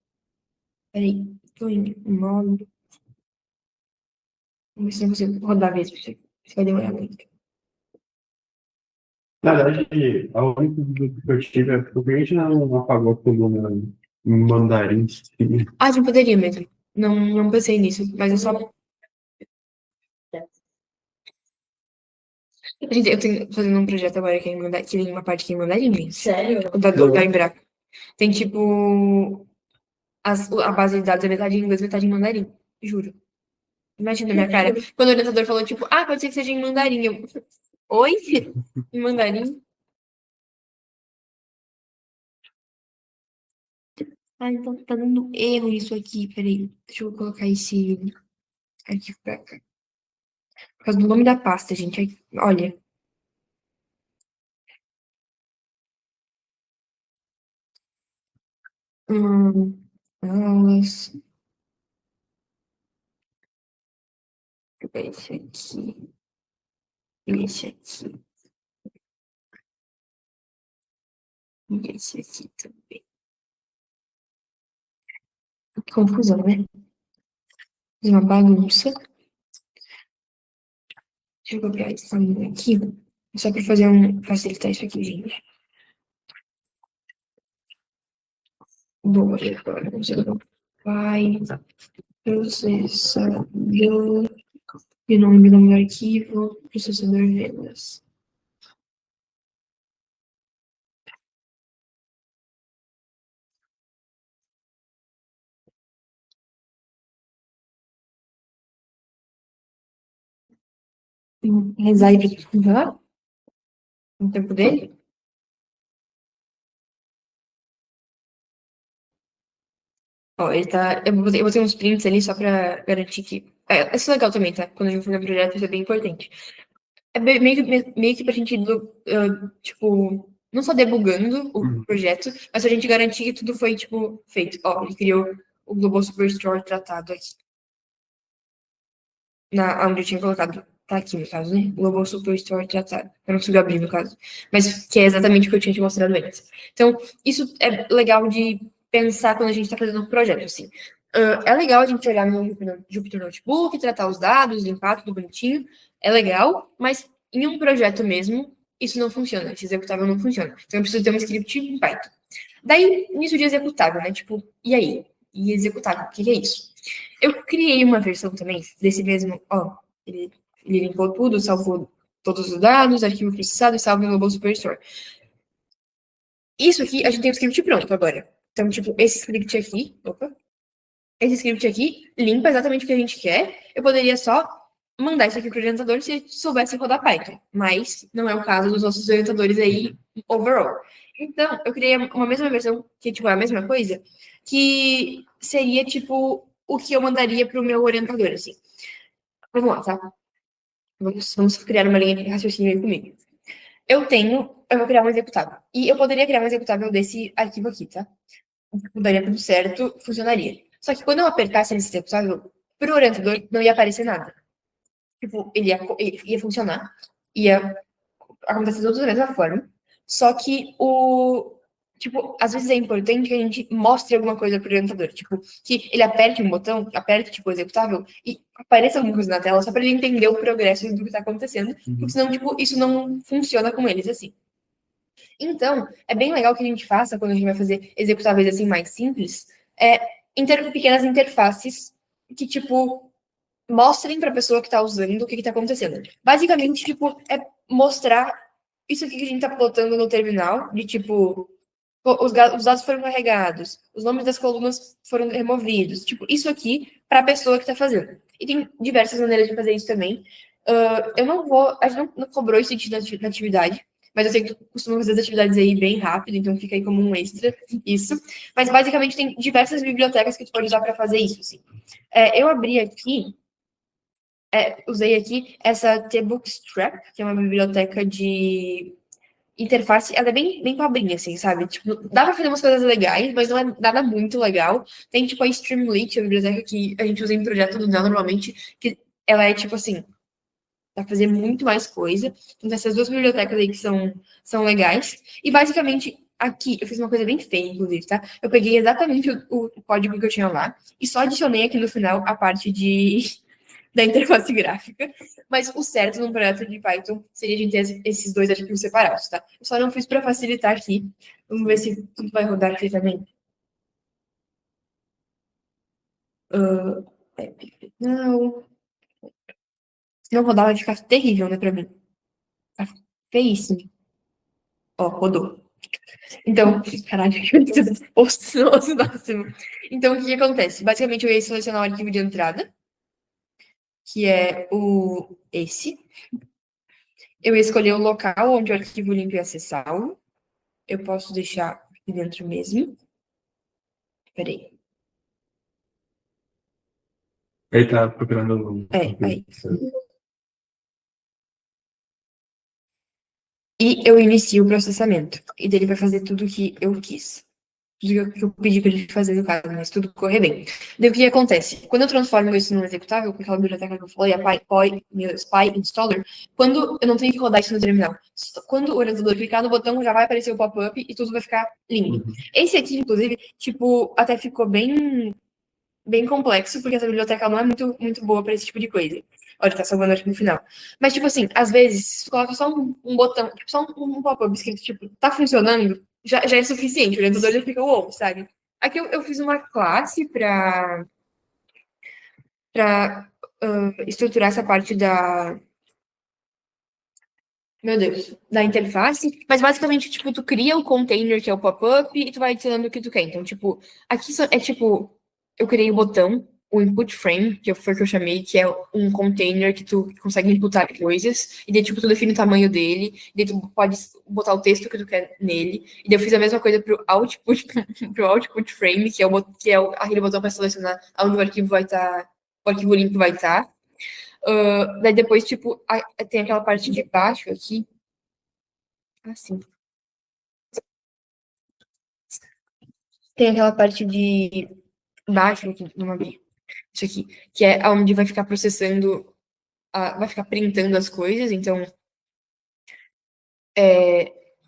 Peraí, tô em modo. Vamos ver se eu consigo rodar mesmo. Isso vai demorar muito. Na verdade, a única dúvida que eu tive é por que a gente não apagou a coluna em mandarim? Ah, já poderia mesmo. Não pensei nisso, mas é só. Gente, eu tenho fazendo um projeto agora que tem uma parte que é em mandarim. Sério? O da Embraco. Tem tipo. A base de dados é metade em inglês, metade em mandarim. Juro. Imagina a minha cara. Quando o orientador falou, tipo, pode ser que seja em mandarim. Eu, oi? Em mandarim? Então tá dando erro isso aqui. Peraí. Deixa eu colocar esse arquivo pra cá. Por causa do nome da pasta, gente. Olha. Aulas. Deixa eu ver esse aqui. E esse aqui. E esse aqui também. Que confusão, né? Fiz uma bagunça. Deixa eu copiar esse tamanho aqui. Só para facilitar isso aqui, gente. Bom, agora você vai processador e nome do arquivo, processador vendas. Rezar para tudo funcionar no tempo dele. Ó, ele tá. Eu botei uns prints ali só pra garantir que. Isso é legal também, tá? Quando a gente for fazer um projeto, isso é bem importante. É meio que pra gente ir, tipo, não só debugando o projeto, mas a gente garantir que tudo foi, tipo, feito. Ó, ele criou o Global Superstore tratado aqui. Onde eu tinha colocado. Tá aqui, no caso, né? Global Superstore tratado. Eu não consigo abrir, no caso. Mas que é exatamente o que eu tinha te mostrado antes. Então, isso é legal de pensar quando a gente tá fazendo um projeto, assim. É legal a gente olhar no Jupyter Notebook, tratar os dados, limpar tudo bonitinho. É legal, mas em um projeto mesmo, isso não funciona. Esse executável não funciona. Então, eu preciso ter um script em Python. Daí, nisso de executável, né? Tipo, e aí? E executável, o que é isso? Eu criei uma versão também desse mesmo, ó, ele limpou tudo, salvou todos os dados, arquivo processado e salvo no Global Superstore. Isso aqui, a gente tem o script pronto agora. Então, tipo, esse script aqui limpa exatamente o que a gente quer. Eu poderia só mandar isso aqui para o orientador se soubesse rodar Python, mas não é o caso dos nossos orientadores aí overall. Então, eu criei uma mesma versão, que tipo, é a mesma coisa, que seria, tipo, o que eu mandaria para o meu orientador, assim. Vamos lá, tá? Vamos criar uma linha de raciocínio aí comigo. Eu vou criar um executável. E eu poderia criar um executável desse arquivo aqui, tá? Daria tudo certo, funcionaria. Só que quando eu apertasse nesse executável, pro orientador não ia aparecer nada. Tipo, ele ia funcionar, ia acontecer tudo da mesma forma, só que tipo, às vezes é importante que a gente mostre alguma coisa pro orientador, tipo, que ele aperte um botão, aperte, tipo, o executável, e apareça alguma coisa na tela, só para ele entender o progresso do que tá acontecendo, porque senão, tipo, isso não funciona com eles, assim. Então, é bem legal que a gente faça, quando a gente vai fazer executáveis, assim, mais simples, pequenas interfaces que, tipo, mostrem para a pessoa que está usando o que está acontecendo. Basicamente, tipo, é mostrar isso aqui que a gente está plotando no terminal, de tipo, os dados foram carregados, os nomes das colunas foram removidos, tipo, isso aqui para a pessoa que está fazendo. E tem diversas maneiras de fazer isso também. Eu não vou, a gente não cobrou isso na atividade, mas eu sei que tu costuma fazer as atividades aí bem rápido, então fica aí como um extra isso. Mas basicamente tem diversas bibliotecas que tu pode usar para fazer isso, assim. Eu abri aqui usei aqui essa T-Bookstrap, que é uma biblioteca de interface. Ela é bem pobrinha, assim, sabe? Tipo, dá pra fazer umas coisas legais, mas não é nada muito legal. Tem, tipo, a Streamlit, a biblioteca que a gente usa em projeto do Neo normalmente, que ela é, tipo, assim, dá pra fazer muito mais coisa. Então, essas duas bibliotecas aí que são legais. E, basicamente, aqui, eu fiz uma coisa bem feia, inclusive, tá? Eu peguei exatamente o código que eu tinha lá e só adicionei aqui no final a parte da interface gráfica, mas o certo num projeto de Python seria a gente ter esses dois arquivos separados, tá? Eu só não fiz para facilitar aqui. Vamos ver se tudo vai rodar aqui também. Não. Se não rodar, vai ficar terrível, né, para mim. Tá feíssimo. Ó, rodou. Então, caralho, nossa, máximo. Então, o que acontece? Basicamente, eu ia selecionar o arquivo de entrada, que é esse. Eu ia escolher o local onde o arquivo limpo ia ser salvo. Eu posso deixar aqui dentro mesmo. Peraí. Ele tá procurando. Aí. E eu inicio o processamento. E dele vai fazer tudo o que eu quis. Tudo que eu pedi pra ele fazer no caso, mas tudo correr bem. Daí o que acontece? Quando eu transformo isso num executável, com aquela biblioteca que eu falei, a Py Installer, quando eu não tenho que rodar isso no terminal, quando o orientador clicar no botão, já vai aparecer o pop-up e tudo vai ficar lindo. Esse aqui, inclusive, tipo, até ficou bem complexo, porque essa biblioteca não é muito boa para esse tipo de coisa. Olha, tá salvando aqui no final. Mas, tipo assim, às vezes, se tu coloca só um botão, tipo, só um pop-up escrito, tipo, tá funcionando, já é suficiente. O orientador já fica, uou, sabe? Aqui eu fiz uma classe para estruturar essa parte meu Deus, da interface, mas basicamente, tipo, tu cria o container, que é o pop-up, e tu vai adicionando o que tu quer. Então, tipo, aqui é tipo, eu criei o botão, o input frame, foi o que eu chamei, que é um container que tu consegue inputar coisas, e daí, tipo, tu define o tamanho dele, e daí tu pode botar o texto que tu quer nele, e daí eu fiz a mesma coisa pro output, pro output frame, que é aquele botão para selecionar onde o arquivo vai estar, o arquivo limpo vai estar. Daí depois, tipo, tem aquela parte de baixo aqui. Assim. Tem aquela parte de baixo aqui, isso aqui, que é onde vai ficar processando, vai ficar printando as coisas. Então,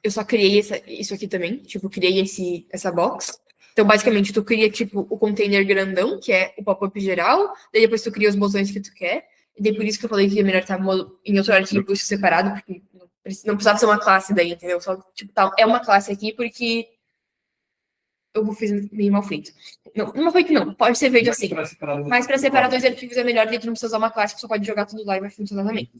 eu só criei isso aqui também. Tipo, criei essa box. Então, basicamente, tu cria, tipo, o container grandão, que é o pop-up geral. Daí depois tu cria os botões que tu quer. E daí por isso que eu falei que é melhor estar em outro arquivo separado, porque não precisava ser uma classe daí, entendeu? Só, tipo, é uma classe aqui porque eu fiz meio mal feito. Não foi que não, pode ser feito assim. Mas para separar dois arquivos é melhor, porque tu não precisa usar uma classe que só pode jogar tudo lá e vai funcionar também.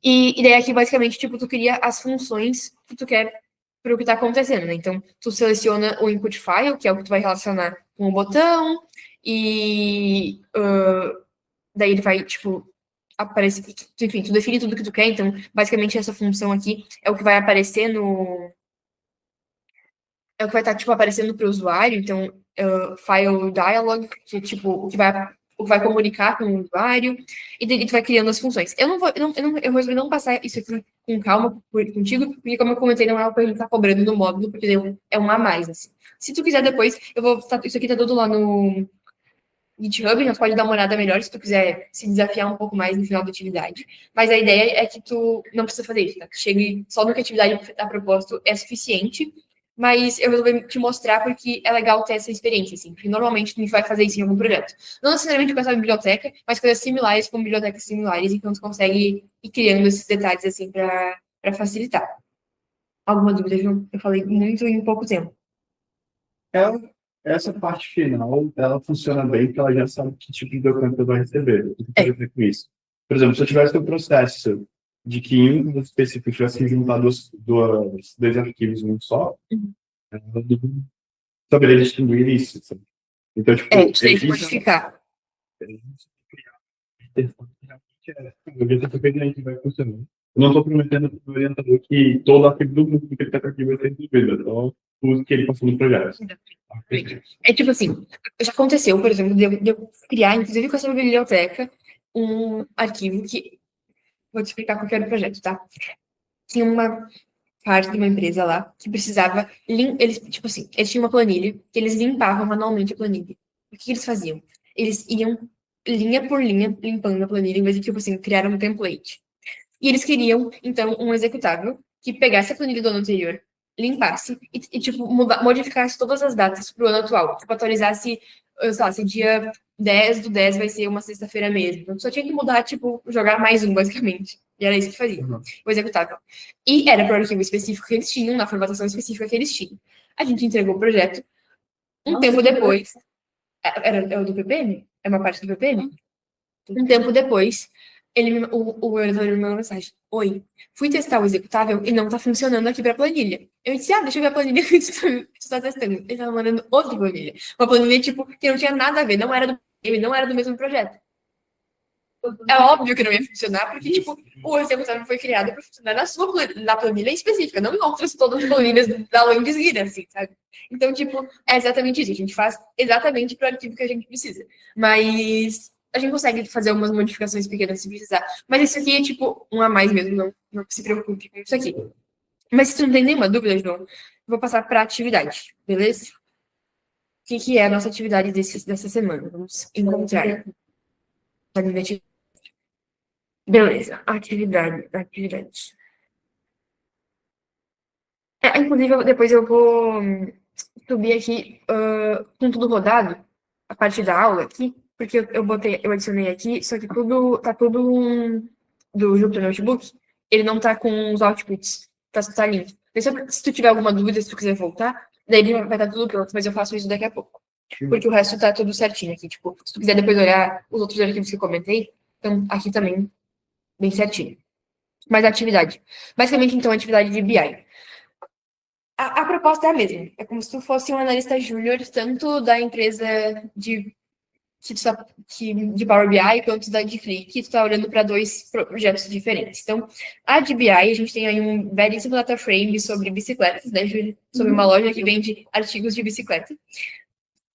E daí aqui, basicamente, tipo, tu cria as funções que tu quer para o que está acontecendo, né? Então, tu seleciona o input file, que é o que tu vai relacionar com o botão, e daí ele vai, tipo, aparecer, enfim, tu define tudo que tu quer, então, basicamente, essa função aqui é o que vai aparecer é o que vai estar, tipo, aparecendo para o usuário, então, file dialog, que é, tipo, o que vai comunicar com o usuário, e daí tu vai criando as funções. Eu resolvi não passar isso aqui com calma contigo, porque, como eu comentei, não é algo que a gente tá cobrando no módulo, porque é um a mais, assim. Se tu quiser depois, eu vou, isso aqui tá tudo lá GitHub, já pode dar uma olhada melhor se tu quiser se desafiar um pouco mais no final da atividade. Mas a ideia é que tu não precisa fazer isso, tá? Tu chegue só no que a atividade está proposto é suficiente, mas eu resolvi te mostrar porque é legal ter essa experiência, assim, porque normalmente a gente vai fazer isso em algum projeto. Não necessariamente com essa biblioteca, mas coisas similares com bibliotecas similares, então tu consegue ir criando esses detalhes, assim, para facilitar. Alguma dúvida, João? Eu falei muito em pouco tempo. Essa parte final, ela funciona bem porque ela já sabe que tipo de documento eu vou receber. O que eu quero dizer com isso? Por exemplo, se eu tivesse um processo de que em um caso específico tivesse juntado dois arquivos em um só, ela não saberia distinguir isso, sabe? Então, tipo, Tu tem que modificar. Eu vejo que realmente vai funcionar. Eu não estou prometendo para o orientador que todo arquivo do mundo que ele está aqui vai ser resolvido. Então, uso que ele passou no projeto. É tipo assim, já aconteceu, por exemplo, de eu criar, inclusive com essa biblioteca, um arquivo que. Vou te explicar qual que era o projeto, tá? Tinha uma parte de uma empresa lá que precisava. Eles, tipo assim, eles tinham uma planilha que eles limpavam manualmente a planilha. O que eles faziam? Eles iam linha por linha limpando a planilha, em vez de, tipo assim, criar um template. E eles queriam, então, um executável que pegasse a planilha do ano anterior, limpasse e tipo, modificasse todas as datas para o ano atual. Tipo, atualizasse, sei lá, se dia 10/10 vai ser uma sexta-feira mesmo. Então, só tinha que mudar, tipo, jogar mais um, basicamente. E era isso que fazia, o executável. E era para o arquivo específico que eles tinham, na formatação específica que eles tinham. A gente entregou o projeto. Tempo depois. É o do PPM? É uma parte do PPM? Um tempo depois, o orientador me mandou uma mensagem. Oi, fui testar o executável e não tá funcionando aqui pra planilha. Eu disse, deixa eu ver a planilha que tu tá testando. Ele tava mandando outra planilha. Uma planilha, tipo, que não tinha nada a ver, não era do PPM, não era do mesmo projeto. É óbvio que não ia funcionar, porque, tipo, o executável foi criado para funcionar na planilha específica, não em outras todas as planilhas da Landsguide, assim, sabe? Então, tipo, é exatamente isso. A gente faz exatamente para o arquivo que a gente precisa. Mas a gente consegue fazer algumas modificações pequenas se precisar. Mas isso aqui é, tipo, um a mais mesmo, não se preocupe com isso aqui. Mas se tu não tem nenhuma dúvida, João, eu vou passar para a atividade, beleza? O que é a nossa atividade dessa semana? Vamos encontrar. Beleza, atividade. Inclusive, depois eu vou subir aqui com tudo rodado, a parte da aula aqui, porque eu adicionei aqui, só que tá tudo do Jupyter Notebook, ele não tá com os outputs, tá limpo. Se tu tiver alguma dúvida, se tu quiser voltar, daí ele vai estar tudo pronto, mas eu faço isso daqui a pouco. Porque o resto tá tudo certinho aqui, tipo, se tu quiser depois olhar os outros arquivos que eu comentei, então aqui também bem certinho. Mas a atividade. Basicamente, então, a atividade de BI. A proposta é a mesma. É como se tu fosse um analista júnior, tanto da empresa de Power BI quanto da de Click, que tu tá olhando para dois projetos diferentes. Então, a de BI, a gente tem aí um belíssimo data frame sobre bicicletas, né, Júlia? Sobre uma loja que vende artigos de bicicleta.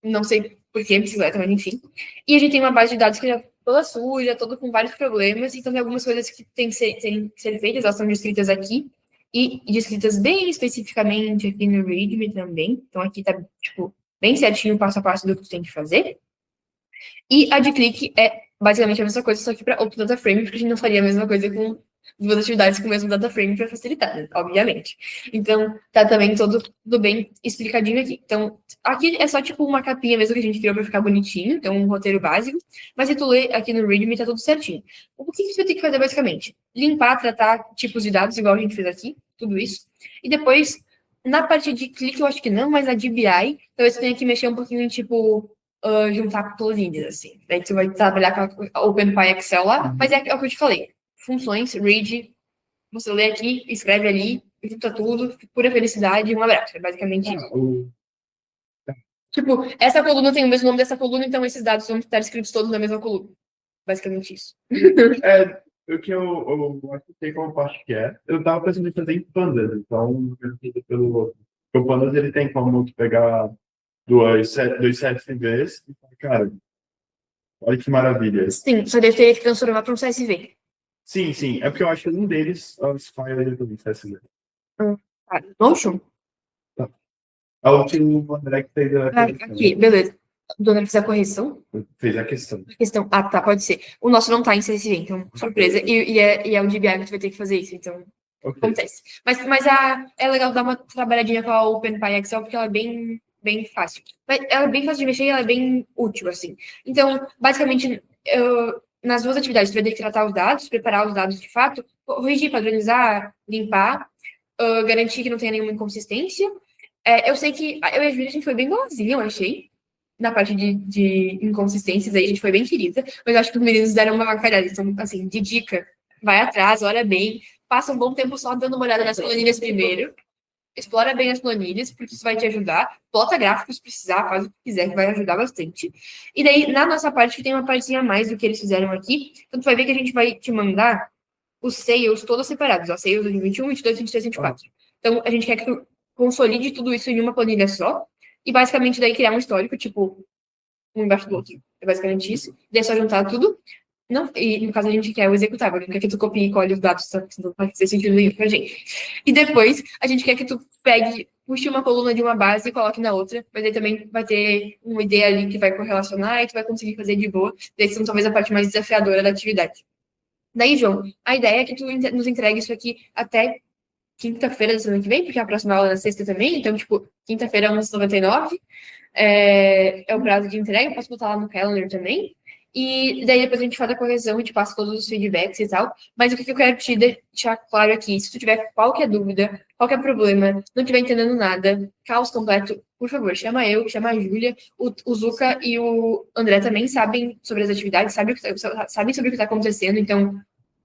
Não sei por que bicicleta, mas enfim. E a gente tem uma base de dados que já toda suja, toda com vários problemas, então tem algumas coisas que têm que ser feitas, elas são descritas aqui, e descritas bem especificamente aqui no README também. Então aqui tá, tipo, bem certinho, passo a passo do que tu tem que fazer. E a de Click é basicamente a mesma coisa, só que para outro data frame, porque a gente não faria a mesma coisa com duas atividades com o mesmo data frame para facilitar, né? Obviamente. Então, tá também tudo bem explicadinho aqui. Então, aqui é só tipo uma capinha mesmo que a gente criou para ficar bonitinho, então um roteiro básico, mas se tu ler aqui no README tá tudo certinho. O que você vai ter que fazer basicamente? Limpar, tratar tipos de dados, igual a gente fez aqui, tudo isso. E depois, na parte de clique, eu acho que não, mas na de BI, talvez você tenha que mexer um pouquinho em tipo juntar planilhas, assim. Daí tu vai trabalhar com a OpenPy Excel lá, mas é o que eu te falei. Funções, read, você lê aqui, escreve ali, junta tudo, pura felicidade, um abraço. É basicamente isso. Tipo, essa coluna tem o mesmo nome dessa coluna, então esses dados vão estar escritos todos na mesma coluna. Basicamente isso. O que eu acho que tem como parte que é. Eu tava pensando em fazer em Pandas, então, o Pandas ele tem como pegar dois CSVs e falar, cara, olha que maravilha. Sim, só deve ter que transformar para um CSV. Sim. É porque eu acho que um deles é o Spire do CSV. Notion? Tá. É o que o André que fez Aqui, beleza. Dona precisa correção? Fez a questão. Questão. Ah, tá, pode ser. O nosso não tá em CSV, então, surpresa. E é o DBI que tu vai ter que fazer isso, então Ok. acontece. Mas é legal dar uma trabalhadinha com a OpenPy Excel, porque ela é bem fácil. Mas ela é bem fácil de mexer e ela é bem útil, assim. Então, basicamente, nas duas atividades, tu vai ter que tratar os dados, preparar os dados de fato, corrigir, padronizar, limpar, garantir que não tenha nenhuma inconsistência. Eu sei que eu e a Júlia, a gente foi bem boazinha, eu achei. Na parte de inconsistências aí, a gente foi bem querida, mas eu acho que os meninos deram uma avacalhada. Então, assim, de dica, vai atrás, olha bem, passa um bom tempo só dando uma olhada nas planilhas primeiro, explora bem as planilhas, porque isso vai te ajudar, plota gráficos se precisar, faz o que quiser, que vai ajudar bastante. E daí, na nossa parte, tem uma partezinha a mais do que eles fizeram aqui, então tu vai ver que a gente vai te mandar os sales todos separados, ó, sales 2021, 22, 23, 24. Então, a gente quer que tu consolide tudo isso em uma planilha só, e basicamente daí criar um histórico, tipo, um embaixo do outro. É basicamente isso. Daí é só juntar tudo. Não, e no caso a gente quer o executável, não quer que tu copie e colhe os dados, tá? Senão não vai fazer sentido nenhum pra gente. E depois a gente quer que tu pegue, puxe uma coluna de uma base e coloque na outra, mas aí também vai ter uma ideia ali que vai correlacionar e tu vai conseguir fazer de boa. Daí são talvez a parte mais desafiadora da atividade. Daí, João, a ideia é que tu nos entregue isso aqui até quinta-feira da semana que vem, porque a próxima aula é na sexta também, então, tipo, quinta-feira é 11h99, é o prazo de entrega, eu posso botar lá no calendar também, e daí depois a gente faz a correção, a gente passa todos os feedbacks e tal, mas o que eu quero te deixar claro aqui, se tu tiver qualquer dúvida, qualquer problema, não estiver entendendo nada, caos completo, por favor, chama eu, chama a Júlia, o Zuka e o André também sabem sobre as atividades, sabem sobre o que está acontecendo, então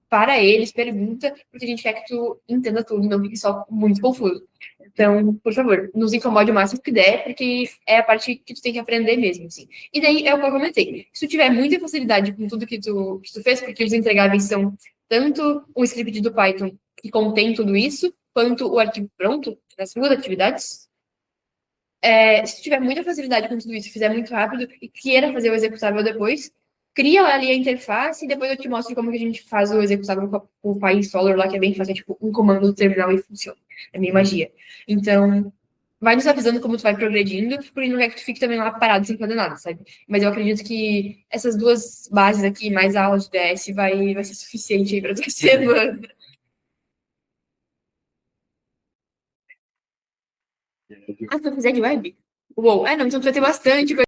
para eles, pergunta, porque a gente quer que tu entenda tudo, não fique só muito confuso. Então, por favor, nos incomode o máximo que der, porque é a parte que tu tem que aprender mesmo, assim. E daí, é o que eu comentei. Se tu tiver muita facilidade com tudo que tu fez, porque os entregáveis são tanto o script do Python que contém tudo isso, quanto o arquivo pronto, nas duas atividades, se tu tiver muita facilidade com tudo isso, fizer muito rápido e queira fazer o executável depois, cria ali a interface e depois eu te mostro como que a gente faz o executável com o PyInstaller lá, que é bem fácil, é tipo um comando no terminal e funciona. É meio magia. Então, vai nos avisando como tu vai progredindo, porque não quer que tu fique também lá parado sem fazer nada, sabe? Mas eu acredito que essas duas bases aqui, mais a aula de DS, vai ser suficiente aí pra tu semana. Ah, tu vai fazer de web? Uou, não, então tu vai ter bastante coisa.